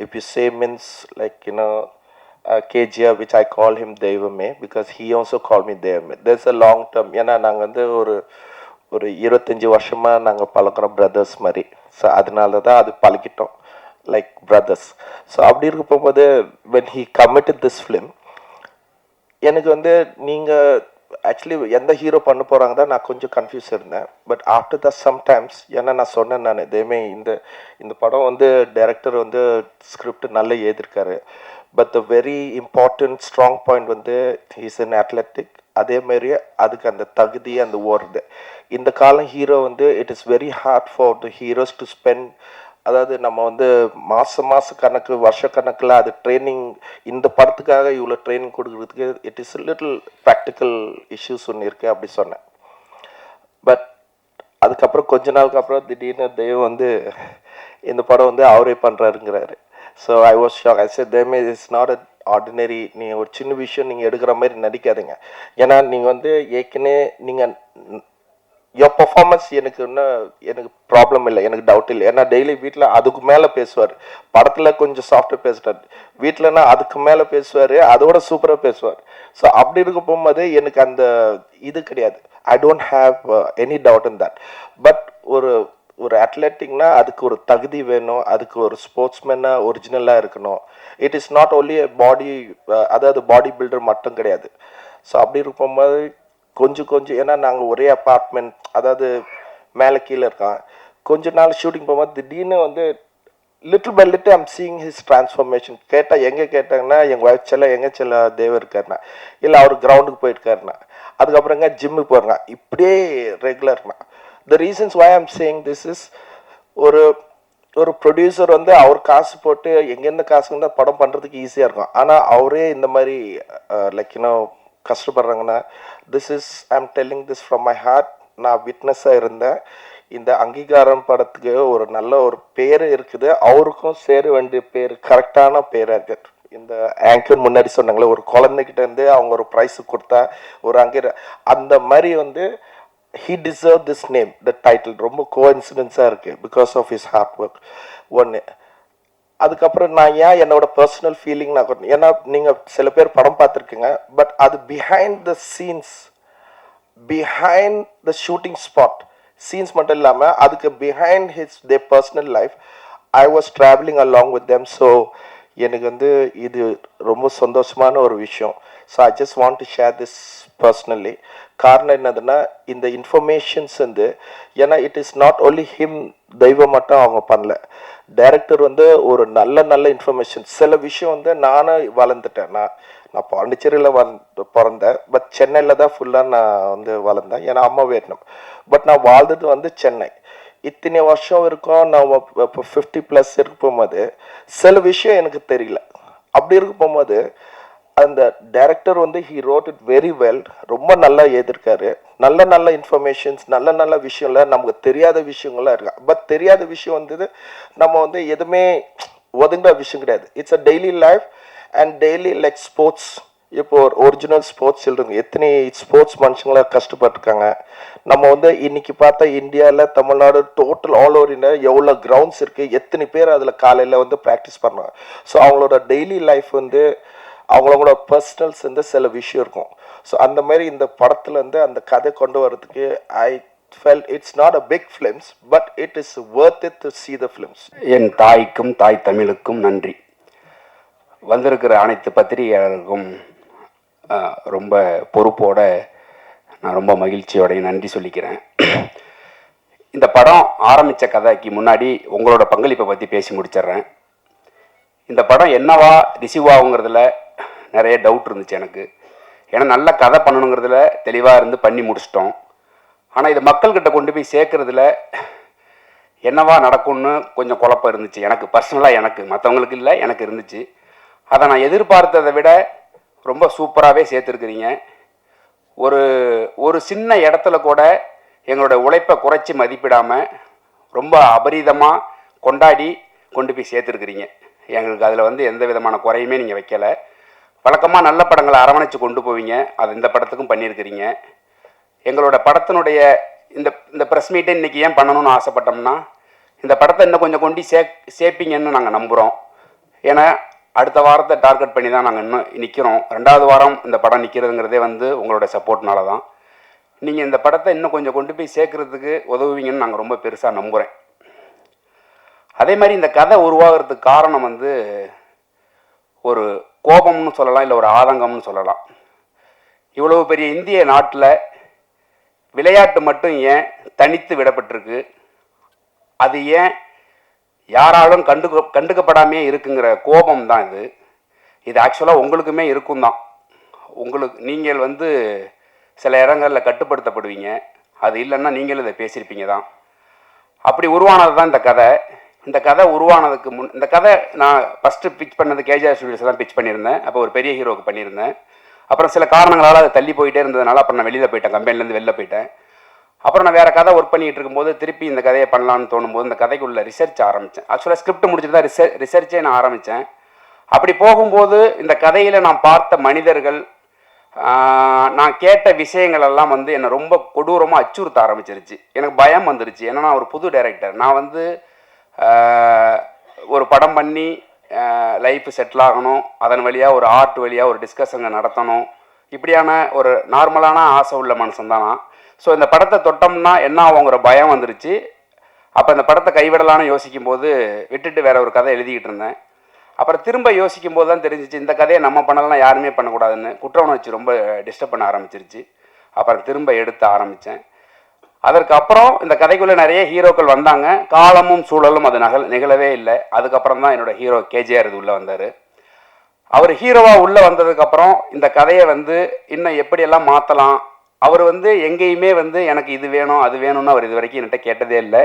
if you say means like KGR which I call him தெய்வமே because he also called me தெய்வமே. there's a long term. ஏன்னா நாங்கள் வந்து ஒரு 25 வருஷமாக நாங்கள் பழக்கிறோம் brothers மாதிரி. ஸோ அதனால தான் அது பழகிட்டோம் லைக் பிரதர்ஸ். ஸோ அப்படி இருக்க போகும்போது when he committed this film எனக்கு வந்து நீங்கள் ஆக்சுவலி எந்த ஹீரோ பண்ண போகிறாங்க தான் நான் கொஞ்சம் கன்ஃபியூஸ் இருந்தேன். பட் ஆஃப்டர் த சம்டைம்ஸ் ஏன்னா நான் சொன்னேன் நான் இதேமே இந்த படம் வந்து டைரக்டர் வந்து ஸ்கிரிப்ட் நல்லா எழுதியிருக்காரு. But the very important strong point வந்து ஹீஸ் அன் அத்லெட்டிக். அதே மாதிரி அதுக்கு அந்த தகுதி அந்த ஓடுது. இந்த காலம் ஹீரோ வந்து it is very hard for the heroes to spend. அதாவது நம்ம வந்து மாத கணக்கு வருஷ கணக்கில் அது ட்ரைனிங் இந்த படத்துக்காக இவ்வளோ ட்ரைனிங் கொடுக்குறதுக்கு it is little practical issues ஒன்று இருக்குது அப்படி சொன்னேன். பட் அதுக்கப்புறம் கொஞ்ச நாளுக்கு அப்புறம் திடீர்னு தேவ் வந்து இந்த படம் வந்து அவரே பண்ணுறாருங்கிறாரு. So I was shock. I said them it's not a ordinary. நீங்கள் ஒரு சின்ன விஷயம் நீங்கள் எடுக்கிற மாதிரி நடிக்காதீங்க. ஏன்னா நீங்கள் வந்து ஏற்கனவே நீங்கள் யோர் பர்ஃபார்மன்ஸ் எனக்கு ப்ராப்ளம் இல்லை, எனக்கு டவுட் இல்லை. ஏன்னா டெய்லி வீட்டில் அதுக்கு மேலே பேசுவார். படத்தில் கொஞ்சம் சாஃப்டாக பேசுகிறார், வீட்டிலனா அதுக்கு மேலே பேசுவார், அதோட சூப்பராக பேசுவார். ஸோ அப்படி இருக்க போகும்போது எனக்கு அந்த இது கிடையாது. I don't have any doubt in that. But ஒரு அத்லெட்டிக்னா அதுக்கு ஒரு தகுதி வேணும், அதுக்கு ஒரு ஸ்போர்ட்ஸ்மேனாக ஒரிஜினலாக இருக்கணும். இட் இஸ் நாட் ஓன்லி பாடி, அதாவது பாடி பில்டர் மட்டும் கிடையாது. ஸோ அப்படி இருக்கும்போது கொஞ்சம் ஏன்னா நாங்கள் ஒரே அப்பார்ட்மெண்ட், அதாவது மேலே கீழே இருக்கான். கொஞ்ச நாள் ஷூட்டிங் போகும்போது திடீர்னு வந்து little by little I'm seeing his transformation. எங்கே கேட்டாங்கன்னா எங்கள் ஒய்ஃப் எங்கே செல்ல தேவ இருக்காருண்ணா, இல்லை அவர் கிரவுண்டுக்கு போயிருக்காருண்ணா, அதுக்கப்புறங்க ஜிம்முக்கு போகிறேங்க, இப்படியே ரெகுலர்ண்ணா. The reasons why I'm saying this is, ஒரு ப்ரொடியூசர் வந்து அவர் காசு போட்டு எங்கெந்த காசு இருந்தால் படம் பண்ணுறதுக்கு ஈஸியாக இருக்கும். ஆனால் அவரே இந்த மாதிரி லைக் கஷ்டப்படுறாங்கன்னா, this is I am telling this from my heart. நான் விட்னஸாக இருந்தேன். இந்த அங்கீகாரம் படத்துக்கு ஒரு நல்ல ஒரு பேர் இருக்குது, அவருக்கும் சேர வேண்டிய பேர் கரெக்டான பேராக இருக்குது. இந்த ஆங்கர் முன்னாடி சொன்னாங்களே, ஒரு குழந்தைகிட்ட இருந்து அவங்க ஒரு ப்ரைஸ் கொடுத்தா ஒரு அந்த மாதிரி வந்து he deserved this name, the title. ரொம்ப கோஇன்சிடென்ஸாக இருக்குது because of his hard work. ஒன்று. அதுக்கப்புறம் நான் ஏன் என்னோட பர்சனல் ஃபீலிங் நான், ஏன்னா நீங்கள் சில பேர் படம் பார்த்துருக்கீங்க, பட் அது behind the scenes, behind the shooting spot scenes மட்டும் இல்லாமல் அதுக்கு behind they personal life I was travelling along with them. So எனக்கு வந்து இது ரொம்ப சந்தோஷமான ஒரு விஷயம். So I just want to share this personally. காரணம் என்னதுன்னா, இந்த இன்ஃபர்மேஷன்ஸ் வந்து, ஏன்னா it is not only him, தெய்வம் மட்டும் அவங்க பண்ணல. டைரக்டர் வந்து ஒரு நல்ல இன்ஃபர்மேஷன். சில விஷயம் வந்து நானும் வளர்ந்துட்டேன். நான் பாண்டிச்சேரியில் பிறந்தேன், பட் சென்னையில் தான் ஃபுல்லாக நான் வந்து வளர்ந்தேன். ஏன்னா அம்மா வேணும். பட் நான் வாழ்ந்தது வந்து சென்னை. இத்தனை வருஷம் இருக்கும், நான் இப்போ 50+ இருக்க போகும்போது சில விஷயம் எனக்கு தெரியல. அப்படி இருக்க போகும்போது அந்த டைரக்டர் வந்து he wrote it very well. ரொம்ப நல்லா எழுதியிருக்காரு. நல்ல இன்ஃபர்மேஷன்ஸ், நல்ல விஷயம்ல நமக்கு தெரியாத விஷயங்கள்லாம் இருக்கா. பட் தெரியாத விஷயம் வந்து நம்ம வந்து எதுவுமே ஒதுங்கிற விஷயம் கிடையாது. It's a daily life and daily like sports. இப்போ ஒரு ஒரிஜினல் ஸ்போர்ட்ஸ் சில்ட்ரன் எத்தனை ஸ்போர்ட்ஸ் மனுஷங்களா கஷ்டப்பட்டுருக்காங்க. நம்ம வந்து இன்னைக்கு பார்த்தா இந்தியாவில், Tamil Nadu, total all over India எவ்வளோ கிரவுண்ட்ஸ் இருக்குது, எத்தனை பேர் அதில் காலையில் வந்து ப்ராக்டிஸ் பண்ணுறாங்க. ஸோ அவங்களோட டெய்லி லைஃப் வந்து அவங்களோட பர்சனல்ஸ் வந்து சில விஷயம் இருக்கும். ஸோ அந்த மாதிரி இந்த படத்தில் வந்து அந்த கதை கொண்டு வரதுக்கு ஐ felt it's not a big films, but it is worth it to see the films. என் தாய்க்கும் தாய் தமிழுக்கும் நன்றி. வந்திருக்கிற அனைத்து பத்திரிகையாளர்களுக்கும் ரொம்ப பொறுப்போட நான் ரொம்ப மகிழ்ச்சியோடைய நன்றி சொல்லிக்கிறேன். இந்த படம் ஆரம்பித்த கதைக்கு முன்னாடி உங்களோட பங்களிப்பை பற்றி பேசி முடிச்சிடுறேன். இந்த படம் என்னவா ரிசீவ் ஆகுங்கிறதுல நிறைய டவுட் இருந்துச்சு எனக்கு. ஏன்னா நல்ல கதை பண்ணணுங்கிறதுல தெளிவாக இருந்து பண்ணி முடிச்சிட்டோம். ஆனால் இது மக்கள்கிட்ட கொண்டு போய் சேர்க்குறதுல என்னவா நடக்கும்னு கொஞ்சம் குழப்பம் இருந்துச்சு எனக்கு பர்சனலாக. எனக்கு, மற்றவங்களுக்கு இல்லை, எனக்கு இருந்துச்சு. அதை நான் எதிர்பார்த்ததை விட ரொம்ப சூப்பராகவே சேர்த்துருக்குறீங்க. ஒரு சின்ன இடத்துல கூட எங்களோட உழைப்பை குறைச்சி மதிப்பிடாமல் ரொம்ப அபரீதமாக கொண்டாடி கொண்டு போய் சேர்த்துருக்குறீங்க. எங்களுக்கு அதில் வந்து எந்த விதமான குறையுமே நீங்கள் வைக்கலை. வழக்கமாக நல்ல படங்களை அரவணைச்சு கொண்டு போவீங்க, அது இந்த படத்துக்கும் பண்ணியிருக்கிறீங்க. எங்களோட படத்தினுடைய இந்த ப்ரெஸ் மீட்டை இன்றைக்கி ஏன் பண்ணணும்னு ஆசைப்பட்டோம்னா, இந்த படத்தை இன்னும் கொஞ்சம் கொண்டு சேர்ப்பீங்கன்னு நாங்கள் நம்புகிறோம். ஏன்னா அடுத்த வாரத்தை டார்கெட் பண்ணி தான் நாங்கள் இன்னும் நிற்கிறோம். 2வது வாரம் இந்த படம் நிற்கிறதுங்கிறதே வந்து உங்களோட சப்போர்ட்னால தான். நீங்கள் இந்த படத்தை இன்னும் கொஞ்சம் கொண்டு போய் சேர்க்குறதுக்கு உதவுவீங்கன்னு நாங்கள் ரொம்ப பெருசாக நம்புகிறேன். அதே மாதிரி இந்த கதை உருவாகிறதுக்கு காரணம் வந்து ஒரு கோபம்னு சொல்லலாம், இல்லை ஒரு ஆதங்கம்னு சொல்லலாம். இவ்வளவு பெரிய இந்திய நாட்டில் விளையாட்டு மட்டும் ஏன் தனித்து விடப்பட்டிருக்கு, அது ஏன் யாராலும் கண்டுக்கப்படாமே இருக்குங்கிற கோபம் தான் இது. இது ஆக்சுவலாக உங்களுக்குமே இருக்கும் தான். நீங்கள் வந்து சில இடங்களில் கட்டுப்படுத்தப்படுவீங்க, அது இல்லைன்னா நீங்களும் இதை பேசியிருப்பீங்க தான். அப்படி உருவானது தான் இந்த கதை. இந்த கதை உருவானதுக்கு இந்த கதை நான் ஃபஸ்ட்டு பிச் பண்ணது கேஜிஆர் ஸ்டுடியோஸ் தான் பிச் பண்ணியிருந்தேன். அப்போ ஒரு பெரிய ஹீரோவுக்கு பண்ணியிருந்தேன். அப்புறம் சில காரணங்களால் அதை தள்ளி போயிட்டே இருந்ததுனால அப்புறம் நான் வெளியில் போயிட்டேன், கம்பெனிலேருந்து வெளில போயிட்டேன். அப்புறம் நான் வேறு கதை ஒர்க் பண்ணிகிட்டு இருக்கும்போது திருப்பி இந்த கதையை பண்ணலான்னு தோணும்போது இந்த கதைக்குள்ள ரிசர்ச் ஆரம்பித்தேன். ஆக்சுவலாக ஸ்கிரிப்ட் முடிச்சுட்டு தான் ரிசர்ச்சே நான் ஆரம்பித்தேன். அப்படி போகும்போது இந்த கதையில் நான் பார்த்த மனிதர்கள், நான் கேட்ட விஷயங்கள் எல்லாம் வந்து என்னை ரொம்ப கொடூரமாக அச்சுறுத்த ஆரம்பிச்சிருச்சு. எனக்கு பயம் வந்துருச்சு. ஏன்னா நான் ஒரு புது டைரக்டர். நான் வந்து ஒரு படம் பண்ணி லைஃப் செட்டில் ஆகணும், அதன் வழியாக ஒரு ஆர்ட் வழியாக ஒரு டிஸ்கஷனை நடத்தணும், இப்படியான ஒரு நார்மலான ஆசை உள்ள மனுஷன் தான் நான். ஸோ இந்த படத்தை தொட்டோம்னா என்ன ஆகுங்கிற பயம் வந்துருச்சு. அப்போ இந்த படத்தை கைவிடலான்னு யோசிக்கும் போது விட்டுட்டு வேற ஒரு கதை எழுதிக்கிட்டு இருந்தேன். அப்புறம் திரும்ப யோசிக்கும் போது தான் தெரிஞ்சிச்சு இந்த கதையை நம்ம பண்ணலாம், யாருமே பண்ணக்கூடாதுன்னு. குற்ற உணர்ச்சி ரொம்ப டிஸ்டர்ப் பண்ண ஆரம்பிச்சிருச்சு. அப்புறம் திரும்ப எடுத்து ஆரம்பித்தேன். அதற்கு அப்புறம் இந்த கதைக்குள்ளே நிறைய ஹீரோக்கள் வந்தாங்க. காலமும் சூழலும் அது நிகழவே இல்லை. அதுக்கப்புறம் தான் என்னோட ஹீரோ கேஜிஆர் இது உள்ளே வந்தார். அவர் ஹீரோவாக உள்ளே வந்ததுக்கப்புறம் இந்த கதையை வந்து இன்னும் எப்படியெல்லாம் மாற்றலாம், அவர் வந்து எங்கேயுமே வந்து எனக்கு இது வேணும் அது வேணும்னு அவர் இது வரைக்கும் என்கிட்ட கேட்டதே இல்லை.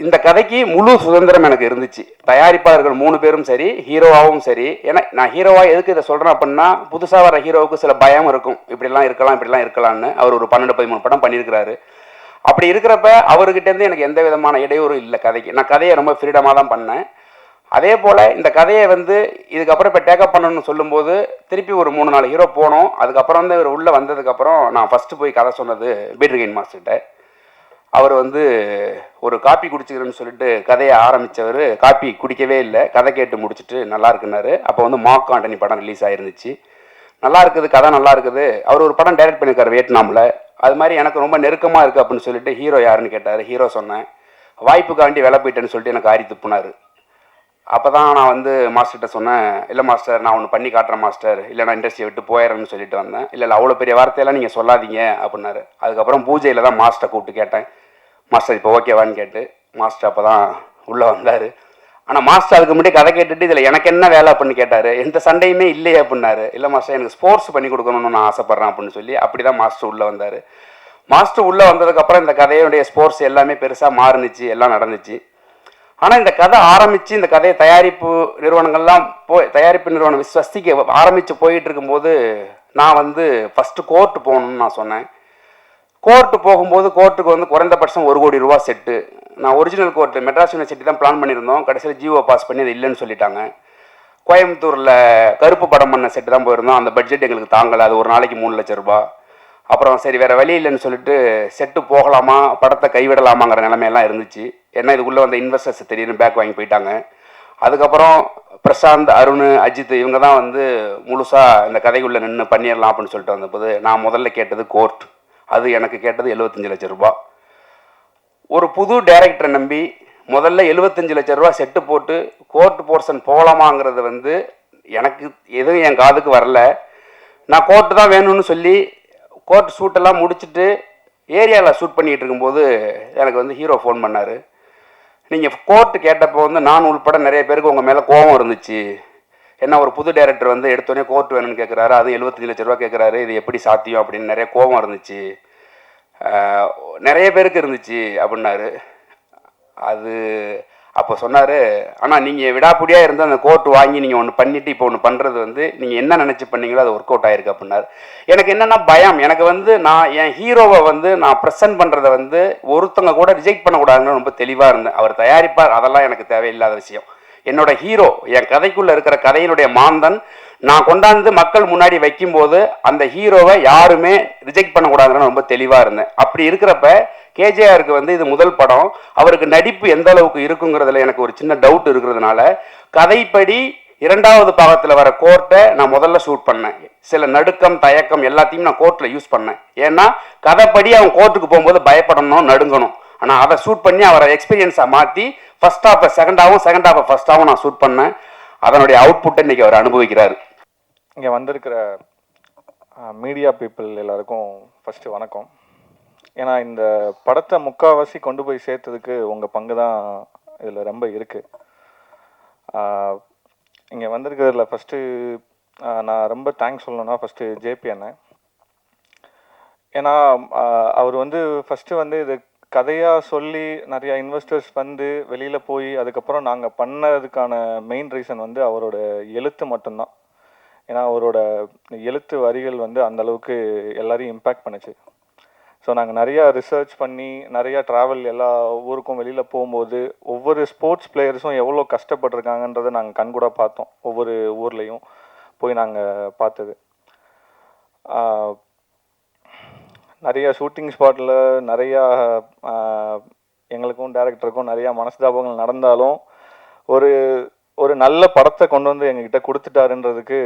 இந்த கதைக்கு முழு சுதந்திரம் எனக்கு இருந்துச்சு. தயாரிப்பாளர்கள் 3 பேரும் சரி, ஹீரோவாகவும் சரி. ஏன்னா நான் ஹீரோவாக எதுக்கு இதை சொல்கிறேன் அப்படின்னா, புதுசாக வர ஹீரோவுக்கு சில பயம் இருக்கும், இப்படிலாம் இருக்கலாம் இப்படிலாம் இருக்கலாம்னு. அவர் ஒரு 12-13 படம் பண்ணியிருக்கிறாரு. அப்படி இருக்கிறப்ப அவர்கிட்டேருந்து எனக்கு எந்த விதமான இடையூறும் இல்லை கதைக்கு. நான் கதையை ரொம்ப ஃப்ரீடமாக தான் பண்ணேன். அதே போல் இந்த கதையை வந்து இதுக்கப்புறம் இப்போ டேக்கப் பண்ணணும்னு சொல்லும்போது திருப்பி ஒரு 3-4 ஹீரோ போனோம். அதுக்கப்புறம் வந்து இவர் உள்ளே வந்ததுக்கப்புறம் நான் ஃபஸ்ட்டு போய் கதை சொன்னது பீட்டர் மாஸ்டர்கிட்ட. அவர் வந்து ஒரு காப்பி குடிச்சுக்கிறேன்னு சொல்லிட்டு கதையை ஆரம்பித்தவர் காப்பி குடிக்கவே இல்லை. கதை கேட்டு முடிச்சுட்டு நல்லா இருக்குன்னாரு. அப்போ வந்து மார்க் ஆண்டனி படம் ரிலீஸ் ஆகிருந்துச்சு. நல்லா இருக்குது, கதை நல்லா இருக்குது. அவர் ஒரு படம் டைரக்ட் பண்ணியிருக்காரு வியட்நாமில். அது மாதிரி எனக்கு ரொம்ப நெருக்கமாக இருக்குது அப்படின்னு சொல்லிட்டு ஹீரோ யாருன்னு கேட்டார். ஹீரோ சொன்னேன். வாய்ப்புக்காண்டி வேலை போயிட்டேன்னு சொல்லிட்டு எனக்கு ஆரி துப்புனார். அப்போ தான் நான் வந்து மாஸ்டர்கிட்ட சொன்னேன், இல்லை மாஸ்டர் நான் ஒன்று பண்ணி காட்டுறேன் மாஸ்டர், இல்லை நான் இண்டஸ்ட்ரியை விட்டு போயிடுறேன்னு சொல்லிட்டு வந்தேன். இல்லை அவ்வளோ பெரிய வார்த்தையெல்லாம் நீங்கள் சொல்லாதீங்க அப்படின்னாரு. அதுக்கப்புறம் பூஜையில் தான் மாஸ்டரை கூப்பிட்டு கேட்டேன், மாஸ்டர் இப்போ ஓகேவான்னு கேட்டு. மாஸ்டர் அப்போ தான் உள்ளே வந்தார். ஆனால் மாஸ்டர் அதுக்கு முன்னாடி கதை கேட்டுட்டு இதில் எனக்கு என்ன வேலை அப்படின்னு கேட்டார். எந்த சண்டையுமே இல்லையே அப்படின்னாரு. இல்லை மாஸ்டர் எனக்கு ஸ்போர்ட்ஸ் பண்ணி கொடுக்கணும்னு நான் ஆசைப்பட்றேன் அப்படின்னு சொல்லி அப்படி தான் மாஸ்டர் உள்ளே வந்தார். மாஸ்டர் உள்ளே வந்ததுக்கப்புறம் இந்த கதையுடைய ஸ்போர்ட்ஸ் எல்லாமே பெருசாக மாறுனுச்சு, எல்லாம் நடந்துச்சு. ஆனால் இந்த கதை ஆரம்பித்து இந்த கதையை தயாரிப்பு நிறுவனங்கள்லாம் தயாரிப்பு நிறுவனம் ஸ்வஸ்திக்கு ஆரம்பித்து போயிட்டு இருக்கும்போது நான் வந்து ஃபஸ்ட்டு கோர்ட்டு போகணுன்னு நான் சொன்னேன். கோர்ட்டு போகும்போது கோர்ட்டுக்கு வந்து குறைந்தபட்சம் 1 கோடி ரூபா செட்டு. நான் ஒரிஜினல் கோர்ட்டு மெட்ராஸ் யூனிவர்சிட்டி தான் பிளான் பண்ணியிருந்தோம். கடைசியில் ஜிஓ பாஸ் பண்ணி அது இல்லைன்னு சொல்லிட்டாங்க. கோயம்புத்தூரில் கருப்பு படம் பண்ண செட்டு தான் போயிருந்தோம். அந்த பட்ஜெட் எங்களுக்கு தாங்கலை. அது ஒரு நாளைக்கு 3 லட்சம் ரூபா. அப்புறம் சரி வேறு வழி இல்லைன்னு சொல்லிட்டு செட்டு போகலாமா படத்தை கைவிடலாமாங்கிற நிலைமையெல்லாம் இருந்துச்சு. ஏன்னா இதுக்குள்ளே வந்த இன்வெஸ்டர்ஸ் திடீர்னு பேக் வாங்கி போயிட்டாங்க. அதுக்கப்புறம் பிரசாந்த், அருண், அஜித் இவங்க தான் வந்து முழுசாக இந்த கதைக்குள்ளே நின்று பண்ணிடலாம் அப்படின்னு சொல்லிட்டு வந்தபோது நான் முதல்ல கேட்டது கோர்ட். அது எனக்கு கேட்டது 75 லட்சம் ரூபா. ஒரு புது டைரக்டரை நம்பி முதல்ல 75 லட்சம் ரூபா செட்டு போட்டு கோர்ட் போர்ஷன் போகலாமாங்கிறது வந்து எனக்கு எதுவும் என் காதுக்கு வரல. நான் கோர்ட்டு தான் வேணும்னு சொல்லி கோர்ட் ஷூட்டெல்லாம் முடிச்சுட்டு ஏரியாவில் ஷூட் பண்ணிகிட்டு இருக்கும்போது எனக்கு வந்து ஹீரோ ஃபோன் பண்ணார். நீங்கள் கோர்ட்டு கேட்டப்போ வந்து நான் உள்பட நிறைய பேருக்கு உங்கள் மேலே கோபம் இருந்துச்சு. என்ன ஒரு புது டைரக்டர் வந்து எடுத்தோடனே கோர்ட் வேணும்னு கேட்குறாரு, அது 75 லட்ச ரூபா கேட்குறாரு, இது எப்படி சாத்தியம் அப்படின்னு நிறைய கோபம் இருந்துச்சு, நிறைய பேருக்கு இருந்துச்சு அப்படின்னாரு. அது அப்போ சொன்னார், ஆனால் நீங்கள் விடாப்பிடியாக இருந்து அந்த கோர்ட் வாங்கி நீங்கள் ஒன்று பண்ணிவிட்டு இப்போ ஒன்று பண்ணுறது வந்து நீங்கள் என்ன நினச்சி பண்ணீங்களோ அது ஒர்க் அவுட் ஆகிருக்கு அப்படின்னாரு. எனக்கு என்னென்னா பயம். எனக்கு வந்து நான் என் ஹீரோவை வந்து நான் ப்ரெசென்ட் பண்ணுறதை வந்து ஒருத்தங்க கூட ரிஜெக்ட் பண்ணக்கூடாதுன்னு ரொம்ப தெளிவாக இருந்தேன். அவர் தயாரிப்பார், அதெல்லாம் எனக்கு தேவையில்லாத விஷயம். என்னோட ஹீரோ என் கதைக்குள்ளே இருக்கிற கதையினுடைய மாந்தன் நான் கொண்டாந்து மக்கள் முன்னாடி வைக்கும்போது அந்த ஹீரோவை யாருமே ரிஜெக்ட் பண்ணக்கூடாதுன்னு ரொம்ப தெளிவாக இருந்தேன். அப்படி இருக்கிறப்ப கேஜேஆருக்கு வந்து இது முதல் படம், அவருக்கு நடிப்பு எந்த அளவுக்கு இருக்குங்கிறதுல எனக்கு ஒரு சின்ன டவுட் இருக்கிறதுனால கதைப்படி 2வது பாகத்தில் வர கோர்ட்டை நான் முதல்ல ஷூட் பண்ணேன். சில நடுக்கம் தயக்கம் எல்லாத்தையும் நான் கோர்ட்டில் யூஸ் பண்ணேன். ஏன்னா கதைப்படி அவன் கோர்ட்டுக்கு போகும்போது பயப்படணும், நடுங்கணும். ஆனால் அதை ஷூட் பண்ணி அவரை எக்ஸ்பீரியன்ஸை மாற்றி ஃபர்ஸ்ட் ஹாஃபை செகண்டாகவும் செகண்ட் ஹாஃபை ஃபர்ஸ்டாகவும் நான் ஷூட் பண்ணேன். அதனுடைய அவுட்புட்டை இன்றைக்கி அவர் அனுபவிக்கிறார். இங்கே வந்திருக்கிற மீடியா பீப்புள் எல்லாருக்கும் ஃபஸ்ட்டு வணக்கம். ஏன்னா இந்த படத்தை முக்கால்வாசி கொண்டு போய் சேர்த்ததுக்கு உங்கள் பங்கு தான் இதில் ரொம்ப இருக்குது. இங்கே வந்திருக்கிறதுல ஃபஸ்ட்டு நான் ரொம்ப தேங்க்ஸ் சொல்லணும்னா ஃபஸ்ட்டு ஜேபி அண்ணன். ஏன்னா அவர் வந்து ஃபஸ்ட்டு வந்து இது கதையாக சொல்லி நிறையா இன்வெஸ்டர்ஸ் வந்து வெளியில் போய் அதுக்கப்புறம் நாங்கள் பண்ணதுக்கான மெயின் ரீசன் வந்து அவரோட எழுத்து மட்டும்தான். ஏன்னா அவரோட எழுத்து வரிகள் வந்து அந்தளவுக்கு எல்லாரையும் இம்பேக்ட் பண்ணுச்சு. ஸோ நாங்கள் நிறையா ரிசர்ச் பண்ணி நிறையா ட்ராவல் எல்லா ஊருக்கும் வெளியில் போகும்போது ஒவ்வொரு ஸ்போர்ட்ஸ் பிளேயர்ஸும் எவ்வளோ கஷ்டப்பட்டிருக்காங்கன்றதை நாங்கள் கண்கூட பார்த்தோம். ஒவ்வொரு ஊர்லேயும் போய் நாங்கள் பார்த்தது. நிறையா ஷூட்டிங் ஸ்பாட்டில் நிறையா எங்களுக்கும் டேரக்டருக்கும் நிறையா மனஸ்தாபங்கள் நடந்தாலும் ஒரு ஒரு நல்ல படத்தை கொண்டு வந்து எங்ககிட்ட கொடுத்துட்டாருன்றதுக்கு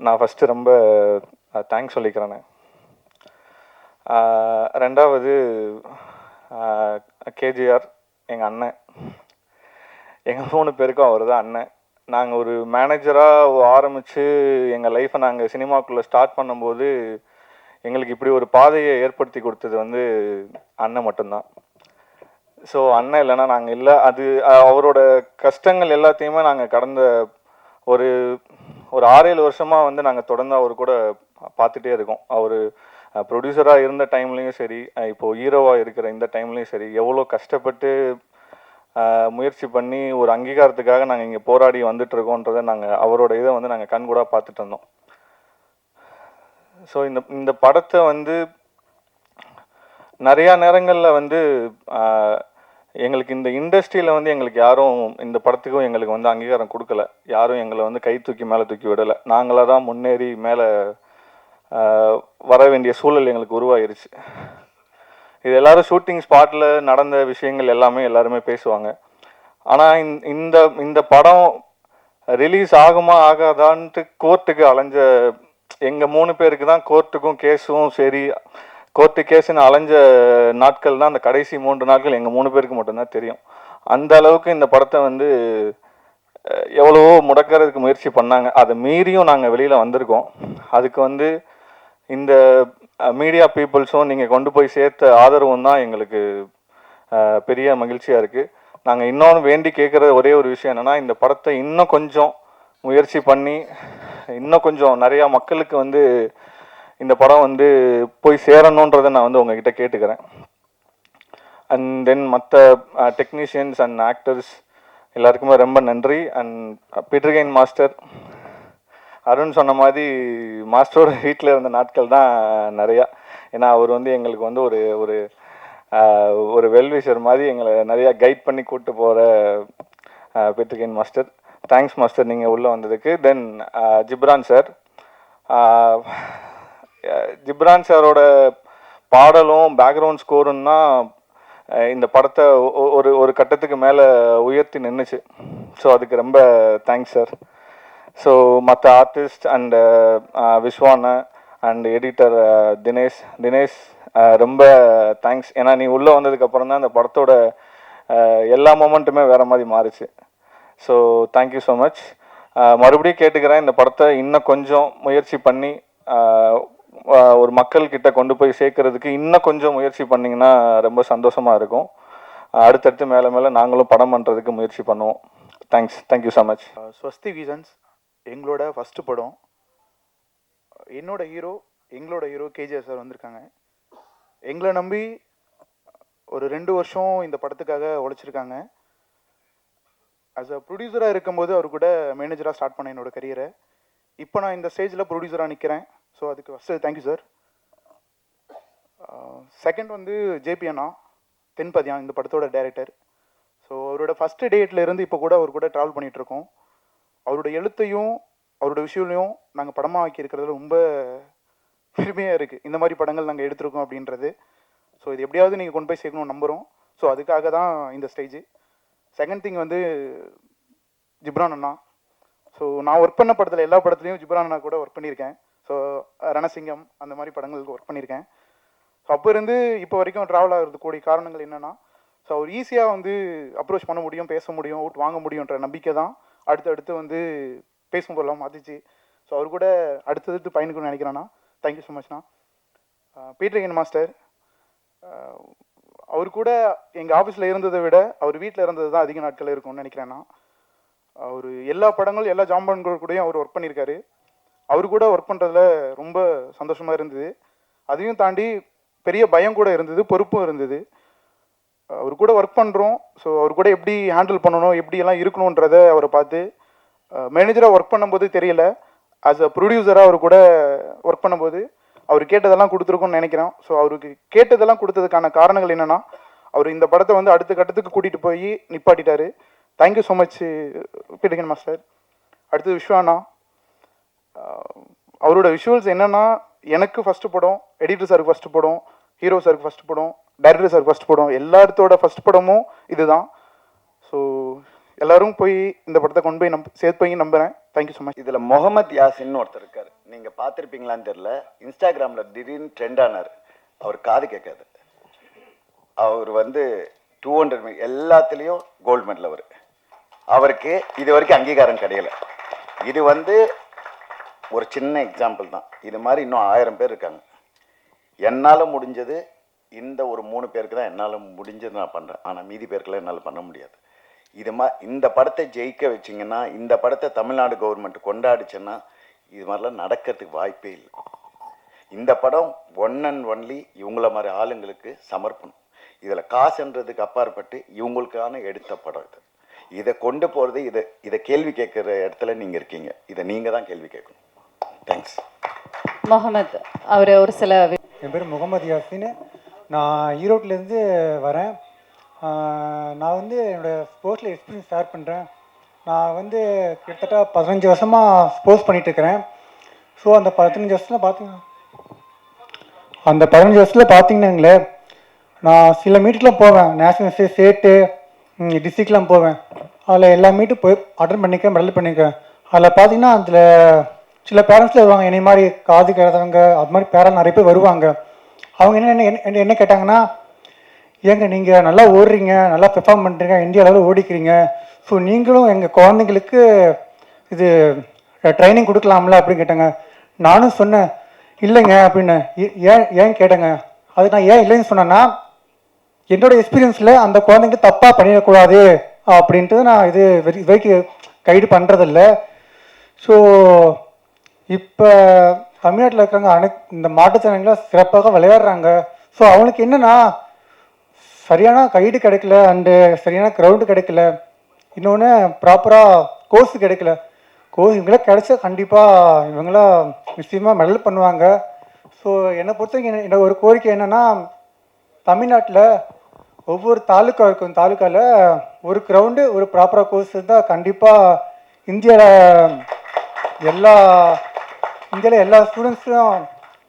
நான் ஃபஸ்ட்டு ரொம்ப தேங்க்ஸ் சொல்லிக்கிறேன். ரெண்டாவது கேஜிஆர் எங்கள் அண்ணன், எங்கள் 3 பேருக்கும் அவர் தான் அண்ணன். நாங்கள் ஒரு மேனேஜராக ஆரம்பித்து எங்கள் லைஃப்பை நாங்கள் சினிமாக்குள்ளே ஸ்டார்ட் பண்ணும்போது எங்களுக்கு இப்படி ஒரு பாதையை ஏற்படுத்தி கொடுத்தது வந்து அண்ணன் மட்டும்தான். ஸோ அண்ணன் இல்லைன்னா நாங்கள் இல்லை. அது அவரோட கஷ்டங்கள் எல்லாத்தையுமே நாங்கள் கடந்த ஒரு 6-7 வருஷமாக வந்து நாங்கள் தொடர்ந்து அவர் கூட பார்த்துட்டே இருக்கோம். அவர் ப்ரொடியூசராக இருந்த டைம்லேயும் சரி, இப்போது ஹீரோவாக இருக்கிற இந்த டைம்லேயும் சரி, எவ்வளோ கஷ்டப்பட்டு முயற்சி பண்ணி ஒரு அங்கீகாரத்துக்காக நாங்கள் இங்கே போராடி வந்துட்டுருக்கோன்றதை நாங்கள் அவரோட இதை வந்து நாங்கள் கண்கூட பார்த்துட்டு இருந்தோம். ஸோ இந்த படத்தை வந்து நிறையா நேரங்களில் வந்து எங்களுக்கு இந்த இண்டஸ்ட்ரியில் வந்து எங்களுக்கு யாரும் இந்த படத்துக்கும் எங்களுக்கு வந்து அங்கீகாரம் கொடுக்கல. யாரும் எங்களை வந்து கை தூக்கி மேலே தூக்கி விடலை. நாங்களாக தான் முன்னேறி மேலே வர வேண்டிய சூழல் எங்களுக்கு உருவாயிருச்சு. இது எல்லாரும் ஷூட்டிங் ஸ்பாட்டில் நடந்த விஷயங்கள் எல்லாருமே பேசுவாங்க. ஆனால் இந்த படம் ரிலீஸ் ஆகுமா ஆகாதான்ட்டு கோர்ட்டுக்கு அலைஞ்ச எங்கள் 3 பேருக்கு தான் கோர்ட்டுக்கும் கேஸும் சரி, கோர்ட்டு கேஸுன்னு அலைஞ்ச நாட்கள் தான் அந்த கடைசி 3 நாட்கள் எங்கள் 3 பேருக்கு மட்டும்தான் தெரியும். அந்த அளவுக்கு இந்த படத்தை வந்து எவ்வளவோ முடக்கிறதுக்கு முயற்சி பண்ணாங்க. அதை மீறியும் நாங்கள் வெளியில் வந்திருக்கோம். அதுக்கு வந்து இந்த மீடியா பீப்புள்ஸும் நீங்கள் கொண்டு போய் சேர்த்த ஆதரவும் தான் எங்களுக்கு பெரிய மகிழ்ச்சியாக இருக்குது. நாங்கள் இன்னொன்று வேண்டி கேட்குற ஒரே ஒரு விஷயம் என்னென்னா, இந்த படத்தை இன்னும் கொஞ்சம் முயற்சி பண்ணி இன்னும் கொஞ்சம் நிறையா மக்களுக்கு வந்து இந்த படம் வந்து போய் சேரணுன்றதை நான் வந்து உங்ககிட்ட கேட்டுக்கிறேன். அண்ட் தென் மற்ற டெக்னீஷியன்ஸ் அண்ட் ஆக்டர்ஸ் எல்லாருக்குமே ரொம்ப நன்றி. And Peter Hein master, Arun சொன்ன மாதிரி மாஸ்டரோட வீட்டில் இருந்த நாட்கள் தான் நிறையா. ஏன்னா அவர் வந்து எங்களுக்கு வந்து ஒரு வெல்விஷர் மாதிரி எங்களை நிறையா கைட் பண்ணி கூப்பிட்டு போகிற Peter Hein master. Thanks master நீங்கள் உள்ளே வந்ததுக்கு. தென் ஜிப்ரான் சார், ஜிப்ரான் சாரோட பாடலும் பேக்ரவுண்ட் ஸ்கோரும் தான் இந்த படத்தை ஒரு கட்டத்துக்கு மேலே உயர்த்தி நின்றுச்சு. ஸோ அதுக்கு ரொம்ப தேங்க்ஸ் சார். ஸோ மற்ற artist and Viswana and editor Dinesh ரொம்ப தேங்க்ஸ். ஏன்னா நீ உள்ளே வந்ததுக்கப்புறம் தான் இந்த படத்தோட எல்லா மொமெண்ட்டுமே வேறு மாதிரி மாறிச்சு. So thank you so much. மறுபடியும் கேட்டுக்கிறேன், இந்த படத்தை இன்னும் கொஞ்சம் முயற்சி பண்ணி ஒரு மக்கள்கிட்ட கொண்டு போய் சேர்க்கறதுக்கு இன்னும் கொஞ்சம் முயற்சி பண்ணிங்கன்னா ரொம்ப சந்தோஷமாக இருக்கும். அடுத்தடுத்து மேலே நாங்களும் படம் பண்ணுறதுக்கு முயற்சி பண்ணுவோம். Thank you so much. ஸ்வஸ்தி விசன்ஸ் எங்களோட ஃபஸ்ட்டு படம். எங்களோட ஹீரோ கேஜிஆர் சார் வந்திருக்காங்க. எங்களை நம்பி ஒரு 2 வருஷம் இந்த படத்துக்காக உழைச்சிருக்காங்க. ஆஸ் அ ப்ரொடியூசராக இருக்கும்போது அவர் கூட மேனேஜராக ஸ்டார்ட் பண்ண என்னோடய கரியரை. இப்போ நான் இந்த ஸ்டேஜில் ப்ரொடியூசராக நிற்கிறேன். ஸோ அதுக்கு ஃபஸ்ட்டு தேங்க்யூ சார். செகண்ட் வந்து ஜேபி அண்ணா தென்பதியான், இந்த படத்தோட டைரக்டர். ஸோ அவரோட ஃபஸ்ட்டு டேட்லேருந்து இப்போ கூட அவர் கூட ட்ராவல் பண்ணிகிட்ருக்கோம். அவரோட எழுத்தையும் அவரோட விஷயங்களையும் நாங்கள் படமாக ஆக்கியிருக்கிறதுல ரொம்ப பெருமையாக இருக்குது. இந்த மாதிரி படங்கள் நாங்கள் எடுத்திருக்கோம் அப்படின்றது. ஸோ இது எப்படியாவது நீங்கள் கொண்டு போய் சேர்க்கணும்னு நம்புகிறோம். ஸோ அதுக்காக தான் இந்த ஸ்டேஜ். செகண்ட் திங் வந்து ஜிப்ரான் அண்ணா. ஸோ நான் ஒர்க் பண்ண படத்தில் எல்லா படத்துலையும் ஜிப்ரான் அண்ணா கூட ஒர்க் பண்ணியிருக்கேன். ஸோ ரணசிங்கம் அந்த மாதிரி படங்களுக்கு ஒர்க் பண்ணியிருக்கேன். ஸோ அப்போ இருந்து இப்போ வரைக்கும் ட்ராவல் ஆகிறது கூடிய காரணங்கள் என்னென்னா, ஸோ அவர் ஈஸியாக வந்து அப்ரோச் பண்ண முடியும், பேச முடியும், ஓட்டு வாங்க முடியுன்ற நம்பிக்கை தான் அடுத்து வந்து பேசும் போதெல்லாம் மாற்றிச்சு. ஸோ அவர் கூட அடுத்தடுத்து பயணிக்கணும்னு நினைக்கிறேன்னா தேங்க்யூ ஸோ மச்ண்ணா. பீட்டர் கெயின் மாஸ்டர், அவர் கூட எங்கள் ஆஃபீஸில் இருந்ததை விட அவர் வீட்டில் இருந்தது தான் அதிக நாட்கள் இருக்கும்னு நினைக்கிறேன்னா. அவர் எல்லா படங்களும் எல்லா ஜாம்பன்கள் கூடயும் அவர் ஒர்க் பண்ணியிருக்காரு. அவர் கூட ஒர்க் பண்ணுறதுல ரொம்ப சந்தோஷமாக இருந்தது. அதையும் தாண்டி பெரிய பயம் கூட இருந்தது, பொறுப்பும் இருந்தது. அவர் கூட ஒர்க் பண்ணுறோம். ஸோ அவர் கூட எப்படி ஹேண்டில் பண்ணணும், எப்படியெல்லாம் இருக்கணுன்றதை அவரை பார்த்து மேனேஜராக ஒர்க் பண்ணும்போது தெரியல. ஆஸ் அ ப்ரொடியூசராக அவர் கூட ஒர்க் பண்ணும்போது அவர் கேட்டதெல்லாம் கொடுத்துருக்கும்னு நினைக்கிறேன். ஸோ அவருக்கு கேட்டதெல்லாம் கொடுத்ததுக்கான காரணங்கள் என்னென்னா, அவர் இந்த படத்தை வந்து அடுத்த கட்டத்துக்கு கூட்டிகிட்டு போய் நிப்பாட்டிட்டாரு. தேங்க்யூ ஸோ மச் பீட்டகன் மாஸ்டர். அடுத்தது விஸ்வானா. அவரோட விஷுவல்ஸ் என்னென்னா, எனக்கு ஃபஸ்ட்டு படம், எடிட்டர் சாருக்கு ஃபஸ்ட்டு படம், ஹீரோ சாருக்கு ஃபஸ்ட்டு படம், டைரக்டர் சாருக்கு ஃபஸ்ட்டு படம், எல்லாத்தோட ஃபஸ்ட் படமும் இதுதான். ஸோ எல்லாரும் போய் இந்த படத்தை கொண்டு போய் சேர்ப்பீங்க நம்புகிறேன். Thank you so much. இதில் முகமது யாசின்னு ஒருத்தர் இருக்கார். நீங்கள் பார்த்துருப்பீங்களான்னு தெரில. இன்ஸ்டாகிராமில் திடீர்னு ட்ரெண்ட் ஆனார். அவர் காது கேட்காது. அவர் வந்து 200 எல்லாத்துலேயும் கோல்டு மெடல். அவருக்கு இது வரைக்கும் அங்கீகாரம் கிடையலை. இது வந்து ஒரு சின்ன எக்ஸாம்பிள் தான். இது மாதிரி இன்னும் 1000 பேர் இருக்காங்க. என்னால் முடிஞ்சது இந்த ஒரு 3 பேருக்கு தான் என்னால் முடிஞ்சது நான் பண்ணுறேன். ஆனால் மீதி பேருக்கெல்லாம் என்னால் பண்ண முடியாது. இந்த படத்தை ஜெயிக்க வச்சிங்கன்னா, இந்த படத்தை தமிழ்நாடு கவர்மெண்ட் கொண்டாடிச்சுன்னா இது மாதிரிலாம் நடக்கிறதுக்கு வாய்ப்பே இல்லை. இந்த படம் ஒன் அண்ட் ஒன்லி இவங்கள மாதிரி ஆளுங்களுக்கு சமர்ப்பணம். இதில் காசுன்றதுக்கு அப்பாற்பட்டு இவங்களுக்கான எடுத்த படம் இது. இதை கொண்டு போகிறது, இதை கேள்வி கேட்குற இடத்துல நீங்கள் இருக்கீங்க. இதை நீங்கள் தான் கேள்வி கேட்கணும். தேங்க்ஸ். முகமது அவர் ஒரு சில என் பேர் முகமது யாசின். நான் ஈரோட்டிலேருந்து வரேன். நான் வந்து என்னோடய ஸ்போர்ட்ஸில் எக்ஸ்பீரியன்ஸ் ஷேர் பண்ணுறேன். நான் வந்து கிட்டத்தட்ட 15 வருஷமாக ஸ்போர்ட்ஸ் பண்ணிகிட்ருக்கிறேன். ஸோ அந்த 15 வருஷத்தில் பார்த்தீங்கன்னாங்களே, நான் சில மீட்டுக்கெலாம் போவேன். நேஷ்னல் ஸ்டேட்டு டிஸ்ட்ரிக்ட்லாம் போவேன். அதில் எல்லா மீட்டும் போய் அட்டன் பண்ணிக்கிறேன், மெடல் பண்ணிக்கிறேன். அதில் பார்த்தீங்கன்னா அதில் சில பேரண்ட்ஸில் வருவாங்க, என்னை மாதிரி காது கேட்காதவங்க, அது மாதிரி பேரண்ட் நிறைய பேர் வருவாங்க. அவங்க என்ன கேட்டாங்கன்னா, ஏங்க நீங்கள் நல்லா ஓடுறீங்க, நல்லா பெர்ஃபார்ம் பண்ணுறீங்க, இந்தியா லெவலில் ஓடிக்கிறீங்க, ஸோ நீங்களும் எங்கள் குழந்தைங்களுக்கு இது ட்ரைனிங் கொடுக்கலாம்ல அப்படின்னு கேட்டாங்க. நானும் சொன்னேன் இல்லைங்க அப்படின்னு. ஏன் கேட்டேங்க. அது நான் ஏன் இல்லைன்னு சொன்னேன்னா, என்னோடய எக்ஸ்பீரியன்ஸில் அந்த குழந்தைங்க தப்பாக பண்ணிடக்கூடாது அப்படின்ட்டு நான் இது வரைக்கும் கைடு பண்ணுறதில்ல. ஸோ இப்போ தமிழ்நாட்டில் இருக்கிறவங்க இந்த மாற்றுத்திறனாளிகளாக சிறப்பாக விளையாடுறாங்க. ஸோ அவங்களுக்கு என்னென்னா, சரியான கைடு கிடைக்கல, அண்டு சரியான க்ரௌண்டு கிடைக்கல, இன்னொன்று ப்ராப்பராக கோர்ஸ் கிடைக்கல. கோர்ஸ் இவங்களாம் கிடைச்சா கண்டிப்பாக இவங்களாம் நிச்சயமாக மெடல் பண்ணுவாங்க. ஸோ என்னை பொறுத்தவரைக்கும் என்னோட ஒரு கோரிக்கை என்னென்னா, தமிழ்நாட்டில் ஒவ்வொரு தாலுக்கா இருக்கும், தாலுக்காவில் ஒரு கிரவுண்டு ஒரு ப்ராப்பராக கோர்ஸ் இருந்தால் கண்டிப்பாக இந்தியாவில் எல்லா ஸ்டூடெண்ட்ஸும்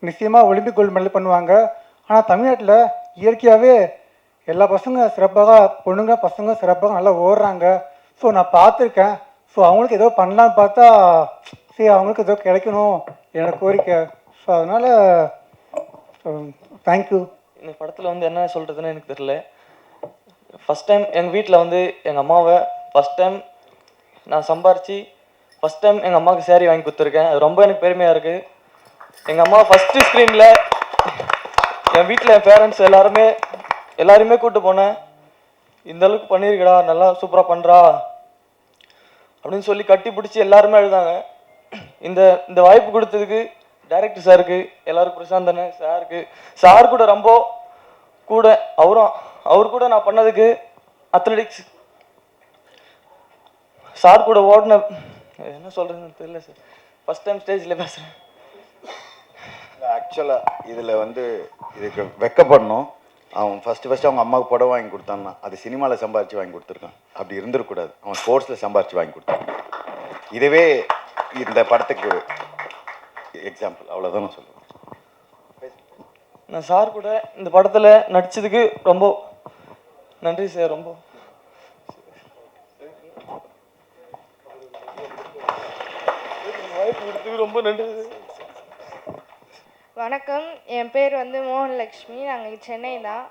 நிச்சயமாக ஒலிம்பிக் கோல்டு மெடல் பண்ணுவாங்க. ஆனால் தமிழ்நாட்டில் இயற்கையாகவே எல்லா பசங்க சிறப்பாக, பொண்ணுங்க பசங்க சிறப்பாக நல்லா ஓடுறாங்க. ஸோ நான் பார்த்துருக்கேன். ஸோ அவங்களுக்கு ஏதோ பண்ணலான்னு பார்த்தா சரி அவங்களுக்கு ஏதோ கிடைக்கணும் என்னோட கோரிக்கை. ஸோ அதனால் தேங்க்யூ. இந்த படத்தில் வந்து என்ன சொல்கிறதுன்னு எனக்கு தெரியல. ஃபஸ்ட் டைம் எங்கள் வீட்டில் வந்து எங்கள் அம்மாவை ஃபஸ்ட் டைம் நான் சம்பாரித்து ஃபஸ்ட் டைம் எங்கள் அம்மாவுக்கு சேரீ வாங்கி கொடுத்துருக்கேன். அது ரொம்ப எனக்கு பெருமையாக இருக்குது. எங்கள் அம்மா ஃபஸ்ட்டு ஸ்க்ரீனில் என் வீட்டில் என் பேரண்ட்ஸ் எல்லாருமே கூப்பிட்டு போனேன். இந்த அளவுக்கு பண்ணியிருக்கடா, நல்லா சூப்பராக பண்ணுறா அப்படின்னு சொல்லி கட்டி பிடிச்சி எல்லாருமே எழுதாங்க. இந்த வாய்ப்பு கொடுத்ததுக்கு டைரக்டர் சாருக்கு, எல்லாருக்கும் பிரசாந்தன சாருக்கு, சார் கூட ரொம்ப கூட அவர் கூட நான் பண்ணதுக்கு அத்லெட்டிக்ஸ் சார் கூட ஓடின என்ன சொல்கிறதுன்னு தெரியல சார். ஃபஸ்ட் டைம் ஸ்டேஜில் பேசுகிறேன். ஆக்சுவலாக இதில் வந்து இதுக்கு வெக்கப்படணும். அவன் ஃபஸ்ட்டு அவங்க அம்மாவுக்கு புடவை வாங்கி கொடுத்தான்னா அது சினிமாவில் சம்பாரித்து வாங்கி கொடுத்துருக்கான். அப்படி இருந்துடக்கூடாது. அவன் ஸ்போர்ட்ஸில் சம்பாரித்து வாங்கி கொடுத்தான். இதுவே இந்த படத்துக்கு எக்ஸாம்பிள். அவ்வளோதான் நான் சொல்லுவேன். நான் சார் கூட இந்த படத்தில் நடித்ததுக்கு ரொம்ப நன்றி சார். ரொம்ப வாய்ப்பு கொடுத்ததுக்கு ரொம்ப நன்றி சார். வணக்கம், என் பேர் வந்து மோகன்லக்ஷ்மி. நாங்கள் சென்னை தான்.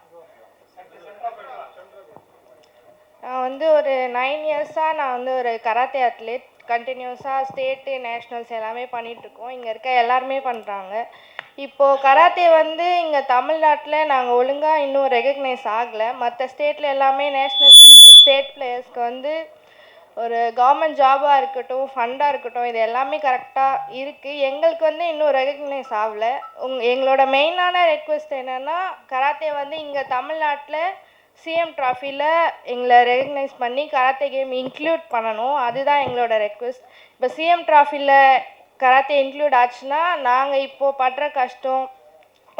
நான் வந்து ஒரு 9 இயர்ஸாக நான் வந்து ஒரு கராத்தே அத்லெட். கண்டினியூஸாக ஸ்டேட்டு நேஷ்னல்ஸ் எல்லாமே பண்ணிகிட்ருக்கோம். இங்கே இருக்க எல்லாருமே பண்ணுறாங்க. இப்போது கராத்தே வந்து இங்கே தமிழ்நாட்டில் நாங்கள் ஒழுங்காக இன்னும் ரெகக்னைஸ் ஆகலை. மற்ற ஸ்டேட்டில் எல்லாமே நேஷ்னல் ஸ்டேட் பிளேயர்ஸ்க்கு வந்து ஒரு கவர்மெண்ட் ஜாபாக இருக்கட்டும், ஃபண்டாக இருக்கட்டும், இது எல்லாமே கரெக்டாக இருக்குது. எங்களுக்கு வந்து இன்னும் ரெகக்னைஸ் ஆகலை. எங்களோட மெயினான ரெக்வெஸ்ட் என்னென்னா, கராத்தே வந்து இங்கே தமிழ்நாட்டில் சிஎம் ட்ராஃபியில் எங்களை ரெகக்னைஸ் பண்ணி கராத்தே கேம் இன்க்ளூட் பண்ணணும். அதுதான் எங்களோட ரெக்வெஸ்ட். இப்போ சிஎம் ட்ராஃபியில் கராத்தே இன்க்ளூட் ஆச்சுன்னா நாங்கள் இப்போது படுற கஷ்டம்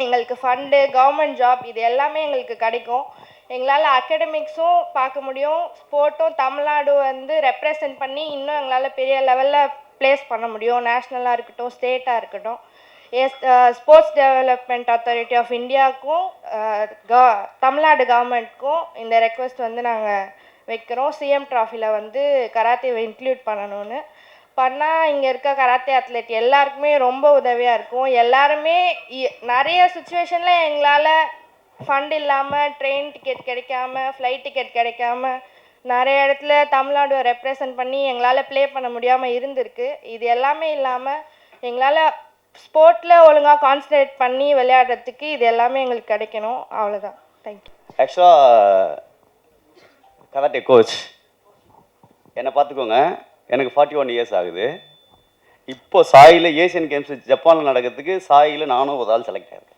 எங்களுக்கு ஃபண்டு, கவர்மெண்ட் ஜாப் இது எல்லாமே எங்களுக்கு கிடைக்கும். எங்களால் அகாடமிக்ஸும் பார்க்க முடியும், ஸ்போர்ட்டும் தமிழ்நாடு வந்து ரெப்ரசன்ட் பண்ணி இன்னும் எங்களால் பெரிய லெவலில் ப்ளேஸ் பண்ண முடியும். நேஷ்னலாக இருக்கட்டும், ஸ்டேட்டாக இருக்கட்டும். ஸ்போர்ட்ஸ் டெவலப்மெண்ட் அத்தாரிட்டி ஆஃப் இந்தியாவுக்கும் தமிழ்நாடு கவர்மெண்ட்க்கும் இந்த ரெக்வெஸ்ட் வந்து நாங்கள் வைக்கிறோம். சிஎம் ட்ராஃபியில் வந்து கராத்தேவை இன்க்ளூட் பண்ணணும்னு. பண்ணால் இங்கே இருக்க கராத்தே அத்லெட் எல்லாருக்குமே ரொம்ப உதவியாக இருக்கும். எல்லாருமே நிறைய சுச்சுவேஷனில் எங்களால் ஃபண்ட் இல்லாமல், ட்ரெயின் டிக்கெட் கிடைக்காம, ஃப்ளைட் டிக்கெட் கிடைக்காம, நிறைய இடத்துல தமிழ்நாடு ரெப்ரசன்ட் பண்ணி எங்களால் ப்ளே பண்ண முடியாமல் இருந்திருக்கு. இது எல்லாமே இல்லாமல் எங்களால் ஸ்போர்ட்டில் ஒழுங்காக கான்சன்ட்ரேட் பண்ணி விளையாடுறதுக்கு இது எல்லாமே எங்களுக்கு கிடைக்கணும். அவ்வளோதான். தேங்க்யூ. ஆக்சுவலாக கராட்டே கோச் என்னை பார்த்துக்கோங்க, எனக்கு 41 இயர்ஸ் ஆகுது. இப்போ சாயில் ஏசியன் கேம்ஸ் ஜப்பானில் நடக்கிறதுக்கு சாயில் நானும் ஒரு ஆள் செலக்ட் ஆகிருக்கேன்.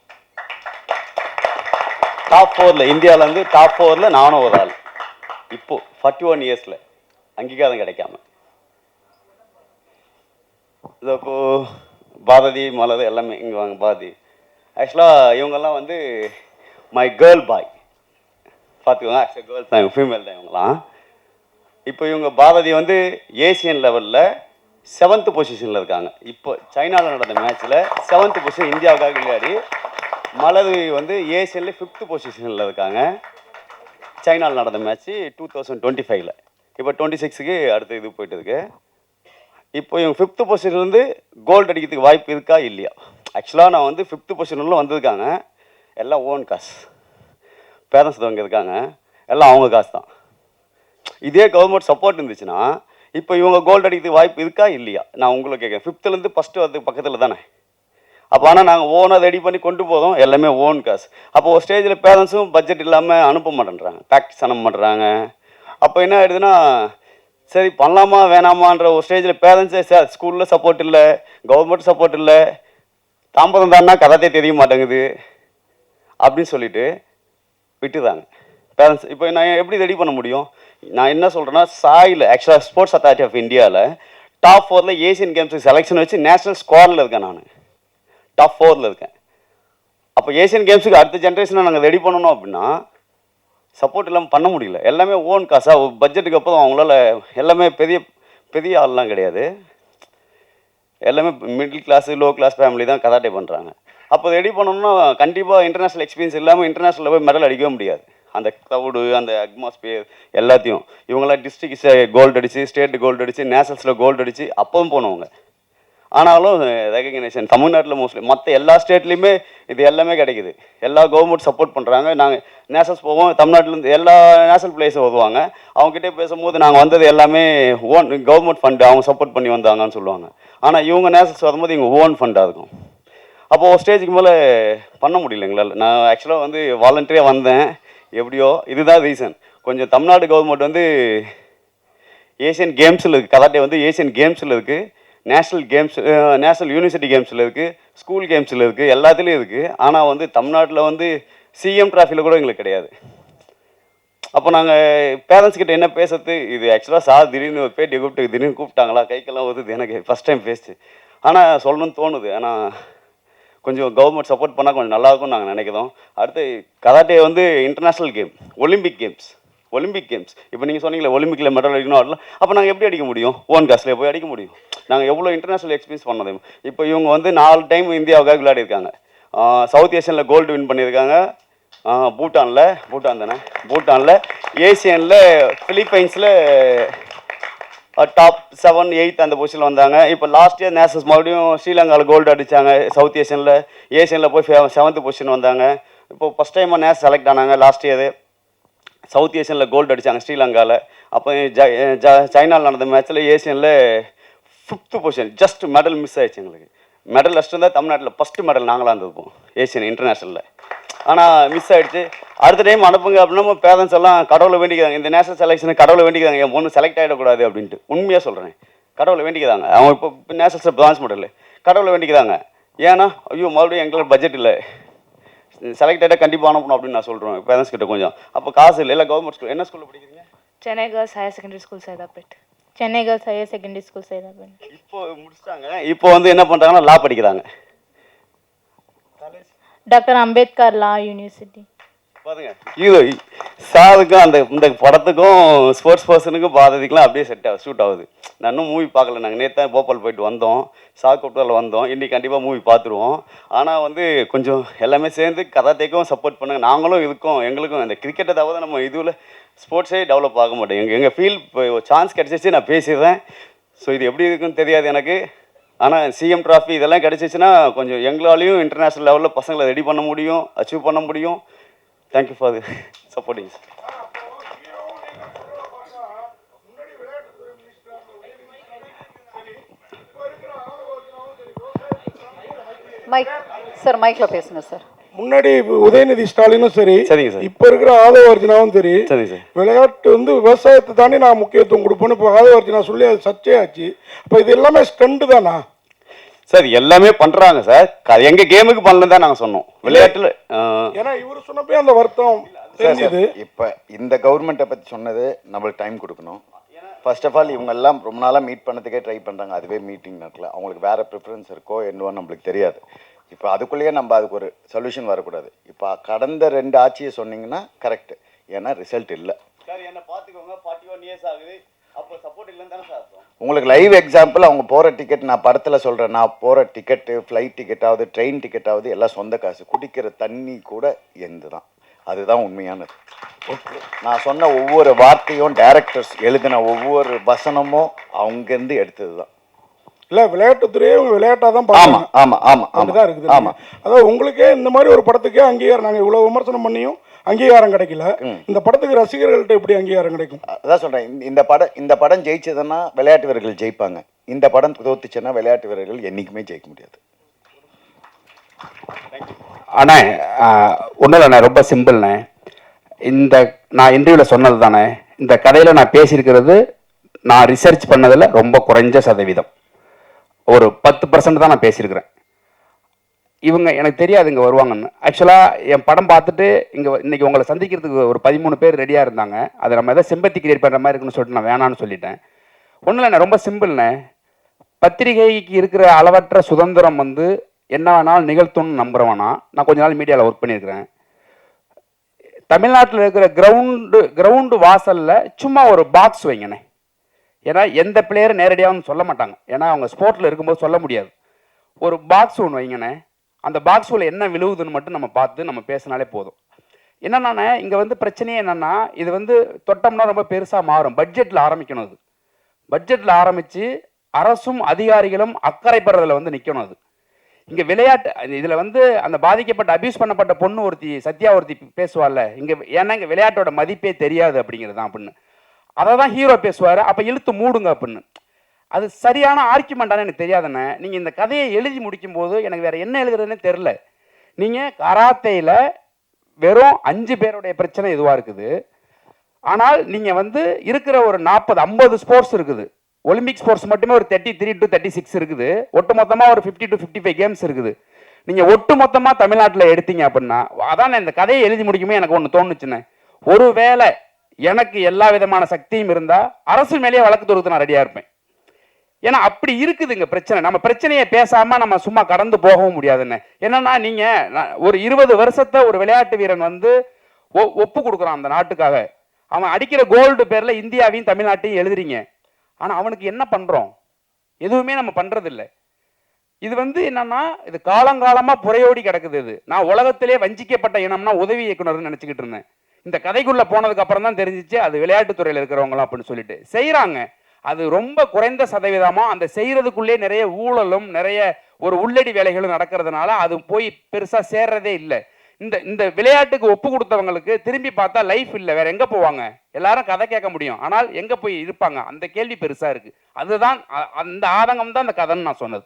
டாப் 4ல் இந்தியாவிலேருந்து டாப் 4ல் நானும் ஒரு ஆள். இப்போது 41 இயர்ஸில் அங்கீகாரம் கிடைக்காம இது இப்போது பாரதி மலர் எல்லாமே இங்கே வாங்க. பாரதி ஆக்சுவலாக இவங்கெல்லாம் வந்து மை கேர்ள் பாய் பார்த்துக்கோங்க. ஆக்சுவலாக கேர்ள் தான், ஃபீமேல் தான் இவங்களாம். இப்போ இவங்க பாரதி வந்து ஏசியன் லெவலில் 7th பொசிஷனில் இருக்காங்க. இப்போ சைனாவில் நடந்த மேட்ச்சில் 7th பொசிஷன் இந்தியாவுக்காக விளையாடி, மலர்வி வந்து ஏசியனில் 5th பொசிஷனில் இருக்காங்க. சைனாவில் நடந்த மேட்ச்சு 2025ல். இப்போ 26க்கு அடுத்த இது போயிட்டு இருக்கு. இப்போ இவங்க 5th பொசிஷன்லேருந்து கோல்டு அடிக்கிறதுக்கு வாய்ப்பு இருக்கா இல்லையா? ஆக்சுவலாக நான் வந்து 5th பொசிஷனில் வந்திருக்காங்க. எல்லாம் ஓன் காசு, பேரண்ட்ஸ் அவங்க இருக்காங்க, எல்லாம் அவங்க காசு தான். இதே கவர்மெண்ட் சப்போர்ட் இருந்துச்சுன்னா இப்போ இவங்க கோல்டு அடிக்கிறதுக்கு வாய்ப்பு இருக்கா இல்லையா? நான் உங்களை கேட்குறேன். 5th ஃபஸ்ட்டு வந்து பக்கத்தில் தானே. அப்போ ஆனால் நாங்கள் ஓனாக ரெடி பண்ணி கொண்டு போதும், எல்லாமே ஓன் காசு. அப்போ ஒரு ஸ்டேஜில் பேரண்ட்ஸும் பட்ஜெட் இல்லாமல் அனுப்ப மாட்டேன்றாங்க, ப்ராக்டிஸ் அனுப்ப மாட்டேறாங்க. அப்போ என்ன ஆகிடுதுன்னா, சரி பண்ணலாமா வேணாமான்ற ஒரு ஸ்டேஜில் பேரண்ட்ஸே சார் ஸ்கூலில் சப்போர்ட் இல்லை, கவர்மெண்ட் சப்போர்ட் இல்லை, தாம்பரம் தான்னா கராத்தே தெரிய மாட்டேங்குது அப்படின்னு சொல்லிட்டு விட்டுதாங்க பேரண்ட்ஸ். இப்போ நான் எப்படி ரெடி பண்ண முடியும்? நான் என்ன சொல்கிறேன்னா, சாயில் ஆக்சுவலாக ஸ்போர்ட்ஸ் அத்தாரிட்டி ஆஃப் இந்தியாவில் டாப் 4ல் ஏசியன் கேம்ஸுக்கு செலெக்ஷன் வச்சு நேஷனல் ஸ்குவாடில் இருக்கேன். நான் டாப் 4ல் இருக்கேன். அப்போ ஏசியன் கேம்ஸுக்கு அடுத்த ஜென்ரேஷனை நாங்கள் ரெடி பண்ணணும் அப்படின்னா சப்போர்ட் இல்லாமல் பண்ண முடியல. எல்லாமே ஓன் காசாக பட்ஜெட்டுக்கு அப்புறம் அவங்களால எல்லாமே பெரிய பெரிய ஆள்லாம் கிடையாது, எல்லாமே middle class low class family தான் கராட்டே பண்ணுறாங்க. அப்போ ரெடி பண்ணணும்னா கண்டிப்பாக இன்டர்நேஷ்னல் எக்ஸ்பீரியன்ஸ் இல்லாமல் இன்டர்நேஷ்னலில் போய் மெடல் அடிக்கவே முடியாது. அந்த க்ரௌடு, அந்த அட்மாஸ்பியர் எல்லாத்தையும் இவங்களாம் டிஸ்ட்ரிக்ட் கோல்டு அடித்து, ஸ்டேட் கோல்டு அடித்து, நேஷனல்ஸில் கோல்டு அடித்து அப்பவும் போனவங்க. ஆனாலும் ரெகக்னேஷன் தமிழ்நாட்டில் மோஸ்ட்லி மற்ற எல்லா ஸ்டேட்லேயுமே இது எல்லாமே கிடைக்குது. எல்லா கவர்மெண்ட் சப்போர்ட் பண்ணுறாங்க. நாங்கள் நேஷனல்ஸ் போவோம், தமிழ்நாட்டிலேருந்து எல்லா நேஷனல் பிளேஸும் வருவாங்க. அவங்ககிட்டே பேசும்போது நாங்கள் வந்தது எல்லாமே ஓன் கவர்மெண்ட் ஃபண்டு, அவங்க சப்போர்ட் பண்ணி வந்தாங்கன்னு சொல்லுவாங்க. ஆனால் இவங்க நேஷனல்ஸ் வரும்போது இவங்க ஓன் ஃபண்டாக இருக்கும். அப்போது ஒரு ஸ்டேஜுக்கு மேலே பண்ண முடியல எங்களால். நான் ஆக்சுவலாக வந்து வாலண்டரியாக வந்தேன். எப்படியோ இதுதான் ரீசன். கொஞ்சம் தமிழ்நாடு கவர்மெண்ட் வந்து ஏசியன் கேம்ஸில் இருக்குது, கராட்டே வந்து ஏசியன் கேம்ஸில் இருக்குது, நேஷ்னல் கேம்ஸ், நேஷ்னல் யூனிவர்சிட்டி கேம்ஸில் இருக்குது, ஸ்கூல் கேம்ஸில் இருக்குது, எல்லாத்துலேயும் இருக்குது. ஆனால் வந்து தமிழ்நாட்டில் வந்து சிஎம் ட்ராஃபியில் கூட எங்களுக்கு கிடையாது. அப்போ நாங்கள் பேரண்ட்ஸ் கிட்ட என்ன பேசுறது? இது ஆக்சுவலாக சார் திடீர்னு ஒரு பேட்டி திடீர்னு கூப்பிட்டாங்களா, கைக்கெல்லாம் வருது எனக்கு ஃபஸ்ட் டைம் பேசிச்சு. ஆனால் சொல்லணும்னு தோணுது. ஆனால் கொஞ்சம் கவர்மெண்ட் சப்போர்ட் பண்ணால் கொஞ்சம் நல்லாயிருக்கும்னு நாங்கள் நினைக்கிறோம். அடுத்து கராட்டே வந்து இன்டர்நேஷ்னல் கேம், ஒலிம்பிக் கேம்ஸ். இப்போ நீங்கள் சொன்னீங்களே ஒலிம்பிக்கில் மெடல் அடிக்கணும் அதெல்லாம், அப்போ நாங்கள் எப்படி அடிக்க முடியும்? ஓன் காசில் போய் அடிக்க முடியும்? நாங்கள் எவ்வளோ இன்டர்நேஷ்னல் எக்ஸ்பீரியன்ஸ் பண்ணது. இப்போ இவங்க வந்து 4 டைம் இந்தியாவுக்காக விளையாடிருக்காங்க. சவுத் ஏஷியனில் கோல்டு வின் பண்ணியிருக்காங்க. பூட்டானில் ஏசியனில் பிலிப்பைன்ஸில் டாப் 7, 8 அந்த பொசிஷனில் வந்தாங்க. இப்போ லாஸ்ட் இயர் நேஷனல்ஸ் மறுபடியும் ஸ்ரீலங்காவில் கோல்டு அடித்தாங்க. சவுத் ஏஷியனில் போய் 7th பொசிஷன் வந்தாங்க. இப்போ ஃபஸ்ட் டைமாக நேஷனல் செலக்ட் ஆனாங்க. லாஸ்ட் இயர் சவுத் ஏஷியனில் கோல்டு அடித்தாங்க ஸ்ரீலங்காவில். அப்போ சைனாவில் நடந்த மேட்ச்சில் ஏசியனில் 5th position, just medal miss ஆயிடுச்சு எங்களுக்கு. மெடல் ஃபஸ்ட்டு இருந்தால் தமிழ்நாட்டில் ஃபஸ்ட்டு மெடல் நாங்களாக இருந்திருப்போம் ஏசியன் இன்டர்நேஷ்னலில். ஆனால் மிஸ் ஆகிடுச்சு. அடுத்த டைம் அனுப்புங்க அப்படின்னா பேரண்ட்ஸ் எல்லாம் கடவுளை வேண்டிக்கிறாங்க. இந்த நேஷனல் செலெக்ஷனுக்கு கடவுளை வேண்டிக்கிறாங்க, என் பொண்ணு செலக்ட் ஆகிடக்கூடாது அப்படின்ட்டு. உண்மையாக சொல்கிறேன், கடவுளை வேண்டிக்கிறாங்க. அவங்க இப்போ நேஷனல்ஸில் பிரான்ஸ் மெடல் கடவுளை வேண்டிக்கிறாங்க. ஏன்னா ஐயோ மறுபடியும் எங்களுக்கு பட்ஜெட் இல்லை, செலக்ட் ஆகிட்டா கண்டிப்பாக அனுப்பணும் அப்படின்னு நான் சொல்கிறேன் பேரண்ட்ஸ் கிட்ட. கொஞ்சம் அப்போ காசு இல்லை. எல்லாம் கவர்மெண்ட் ஸ்கூல். என்ன ஸ்கூலில் படிக்கிறீங்க? Chennai girls higher secondary school Saidapet. இப்போ முடிச்சிட்டாங்க. இப்போ வந்து என்ன பண்ணுறாங்கன்னா லா படிக்கிறாங்க. டாக்டர் அம்பேத்கர் லா யூனிவர்சிட்டி. பாருங்க ஹீரோ சாருக்கும் அந்த இந்த படத்துக்கும் ஸ்போர்ட்ஸ் பர்சனுக்கும் பாரதிக்கெலாம் அப்படியே ஷூட் ஆகுது. நான் இன்னும் மூவி பார்க்கல. நாங்கள் நேற்று தான் போபால் போயிட்டு வந்தோம், சாக்கோட்டில் வந்தோம். இன்றைக்கி கண்டிப்பாக மூவி பார்த்துருவோம். ஆனால் வந்து கொஞ்சம் எல்லாமே சேர்ந்து கராத்தேக்கும் சப்போர்ட் பண்ணுங்க. நாங்களும் இருக்கோம், எங்களுக்கும் அந்த கிரிக்கெட்டை தவிர நம்ம இதுவில் ஸ்போர்ட்ஸே டெவலப் ஆக மாட்டோம். எங்கள் ஃபீல் இப்போ சான்ஸ் கிடச்சிச்சு, நான் பேசிடுறேன். ஸோ இது எப்படி இருக்குன்னு தெரியாது எனக்கு. ஆனால் சிஎம் ட்ராஃபி இதெல்லாம் கிடச்சிச்சின்னா கொஞ்சம் எங்களாலையும் இன்டர்நேஷ்னல் லெவலில் பசங்களை ரெடி பண்ண முடியும், அச்சீவ் பண்ண முடியும். Thank you for the supporting. Mic sir, மைக்கில் பேசுங்க சார். முன்னாடி உதயநிதி ஸ்டாலினும் சரி, சரிங்க சார், இப்போ இருக்கிற ஆதவர்ஜனாவும் சரி, சரிங்க சார், விளையாட்டு வந்து விவசாயத்தை தாண்டி நான் முக்கியத்துவம் கொடுப்பேன்னு இப்போ ஆதவர்ஜனா சொல்லி அது சர்ச்சையாச்சு. இப்போ இது எல்லாமே ஸ்டண்ட் தானா சார்? எல்லாமே பண்றாங்க சார். எங்க கேமுக்கு பண்ணல தான் நாங்கள் சொன்னோம். விளையாட்டுல ஏன்னா இவரு சொன்னப்பே அந்த வருத்தம் தெரிஞ்சது. இப்போ இந்த கவர்மெண்ட்டை பற்றி சொன்னது நம்மளுக்கு டைம் கொடுக்கணும். ஃபர்ஸ்ட் ஆஃப் ஆல் இவங்க எல்லாம் ரொம்ப நாளாக மீட் பண்ணதுக்கே ட்ரை பண்ணுறாங்க, அதுவே மீட்டிங் நடக்கல. அவங்களுக்கு வேறு ப்ரிஃபரன்ஸ் இருக்கோ என்னவோ நம்மளுக்கு தெரியாது. இப்போ அதுக்குள்ளேயே நம்ம அதுக்கு ஒரு சொல்யூஷன் வரக்கூடாது. இப்போ கடந்த 2 ஆட்சியை சொன்னீங்கன்னா கரெக்ட், ஏன்னா ரிசல்ட் இல்லை சார். என்ன பார்த்துக்கோங்க, 41 இயர்ஸ் ஆகுது, அப்போ சப்போர்ட் இல்லைன்னு தானே சார் அர்த்தம். உங்களுக்கு லைவ் எக்ஸாம்பிள், அவங்க போகிற டிக்கெட், நான் படத்தில் சொல்கிறேன், நான் போகிற டிக்கெட்டு, ஃப்ளைட் டிக்கெட்டாவது ட்ரெயின் டிக்கெட்டாவது எல்லாம் சொந்த காசு. குடிக்கிற தண்ணி கூட எந்து தான். அதுதான் உண்மையானது. நான் சொன்ன ஒவ்வொரு வார்த்தையும் டைரக்டர்ஸ் எழுதின ஒவ்வொரு வசனமும் அவங்கேருந்து எடுத்தது தான். இல்லை, விளையாட்டுத்துறையே இவங்க விளையாட்டாக தான் ஆமாம் ஆமாம் ஆமாம் அப்படிதான் இருக்குது. ஆமாம். அதாவது உங்களுக்கே இந்த மாதிரி ஒரு படத்துக்கே அங்கீகாரம், நாங்கள் இவ்வளோ விமர்சனம் பண்ணியும் அங்கீகாரம் கிடைக்கல. இந்த படத்துக்கு ரசிகர்கள்ட்ட எப்படி அங்கீகாரம் கிடைக்கும்? அதான் சொல்கிறேன், இந்த படம் ஜெயிச்சதுன்னா விளையாட்டு வீரர்கள் ஜெயிப்பாங்க. இந்த படம் தோத்துச்சுன்னா விளையாட்டு வீரர்கள் என்றைக்குமே ஜெயிக்க முடியாது. அண்ணே ஒன்றும் இல்லைண்ணே, ரொம்ப சிம்பிள்ண்ணே. நான் இன்டர்வியூவில் சொன்னது தானே, இந்த கதையில் நான் பேசியிருக்கிறது நான் ரிசர்ச் பண்ணதில் ரொம்ப குறைஞ்ச சதவீதம், ஒரு 10% தான் நான் பேசியிருக்கிறேன். இவங்க எனக்கு தெரியாது இங்கே வருவாங்கன்னு. ஆக்சுவலாக என் படம் பார்த்துட்டு இன்றைக்கி உங்களை சந்திக்கிறதுக்கு ஒரு 13 பேர் ரெடியாக இருந்தாங்க. அதை நம்ம எதாவது சிம்பத்தி கிரியேட் பண்ணுற மாதிரி இருக்குன்னு சொல்லிட்டு நான் வேணான்னு சொல்லிட்டேன். ஒன்றும் இல்லைண்ணே, ரொம்ப சிம்பிள்ண்ணே. பத்திரிகைக்கு இருக்கிற அளவற்ற சுதந்திரம் என்ன வேணாலும் நிகழ்த்தும்னு நம்புறவனா. நான் கொஞ்ச நாள் மீடியாவில் ஒர்க் பண்ணியிருக்கிறேன். தமிழ்நாட்டில் இருக்கிற கிரவுண்டு வாசலில் சும்மா ஒரு பாக்ஸ் வைங்கண்ணே. ஏன்னா எந்த பிளேயரும் நேரடியாகவும் சொல்ல மாட்டாங்க, ஏன்னா அவங்க ஸ்போர்ட்டில் இருக்கும்போது சொல்ல முடியாது. ஒரு பாக்ஸ் ஒன்று வைங்கண்ணே. அந்த பாக்ஸில் என்ன விழுவுதுன்னு மட்டும் நம்ம பார்த்து நம்ம பேசினாலே போதும். என்னென்னா இங்கே பிரச்சனையே என்னென்னா, இது தொட்டோம்னா ரொம்ப பெருசாக மாறும். பட்ஜெட்டில் ஆரம்பிக்கணும். அது பட்ஜெட்டில் ஆரம்பித்து அரசும் அதிகாரிகளும் அக்கறைப்படுறதுல நிற்கணும். அது இங்கே விளையாட்டு இதில் அந்த பாதிக்கப்பட்ட அபியூஸ் பண்ணப்பட்ட பொண்ணு ஒருத்தி, சத்யா ஒருத்தி பேசுவாள்ல இங்கே, ஏன்னா இங்கே விளையாட்டோட மதிப்பே தெரியாது அப்படிங்கிறது தான் அப்படின்னு. அதை தான் ஹீரோ பேசுவார். அப்போ இழுத்து மூடுங்க அப்படின்னு. அது சரியான ஆர்கியூமெண்ட்டானு எனக்கு தெரியாதுண்ணே. நீங்கள் இந்த கதையை எழுதி முடிக்கும்போது எனக்கு வேறு என்ன எழுதுறதுன்னே தெரில. நீங்கள் கராத்தேயில் வெறும் 5 பேருடைய பிரச்சனை இதுவாக இருக்குது. ஆனால் நீங்கள் இருக்கிற ஒரு 40-50 ஸ்போர்ட்ஸ் இருக்குது. ஒலிம்பிக் ஸ்போர்ட்ஸ் மட்டுமே ஒரு 33 to 36 இருக்குது. ஒட்டு மொத்தமாக ஒரு 50 to 55 கேம்ஸ் இருக்குது. நீங்கள் ஒட்டு மொத்தமாக தமிழ்நாட்டில் எடுத்தீங்க அப்படின்னா, அதான் இந்த கதையை எழுதி முடிக்குமே எனக்கு ஒன்று தோணுச்சுண்ணே. ஒருவேளை எனக்கு எல்லா விதமான சக்தியும் இருந்தால் அரசு மேலேயே வழக்கு தொடுத்து நான் ரெடியாக இருப்பேன். ஏன்னா அப்படி இருக்குது இங்கே பிரச்சனை. நம்ம பிரச்சனையை பேசாமல் நம்ம சும்மா கடந்து போகவும் முடியாதுண்ணே. என்னன்னா நீங்கள் ஒரு 20 வருஷத்தை ஒரு விளையாட்டு வீரன் ஒப்பு கொடுக்குறான் அந்த நாட்டுக்காக. அவன் அடிக்கிற கோல்டு பேரில் இந்தியாவையும் தமிழ்நாட்டையும் எழுதுறீங்க. ஆனால் அவனுக்கு என்ன பண்ணுறோம்? எதுவுமே நம்ம பண்ணுறதில்லை. இது என்னன்னா இது காலங்காலமாக புறையோடி கிடக்குது. இது நான் உலகத்திலே வஞ்சிக்கப்பட்ட இனம்னா உதவி இயக்குனர்னு நினச்சிக்கிட்டு இருந்தேன். இந்த கதைக்குள்ளே போனதுக்கு அப்புறம் தான் தெரிஞ்சிச்சு அது விளையாட்டுத்துறையில் இருக்கிறவங்களாம் அப்படின்னு சொல்லிட்டு செய்கிறாங்க. அது ரொம்ப குறைந்த சதவீதமாக அந்த செய்கிறதுக்குள்ளே நிறைய ஊழலும் நிறைய ஒரு உள்ளடி வேலைகளும் நடக்கிறதுனால அது போய் பெருசாக சேர்றதே இல்லை. இந்த விளையாட்டுக்கு ஒப்பு கொடுத்தவங்களுக்கு திரும்பி பார்த்தா லைஃப் இல்லை, வேற எங்கே போவாங்க? எல்லாரும் கதை கேட்க முடியும், ஆனால் எங்கே போய் இருப்பாங்க? அந்த கேள்வி பெருசாக இருக்குது. அதுதான் அந்த ஆதங்கம் தான் அந்த கதைன்னு நான் சொன்னது.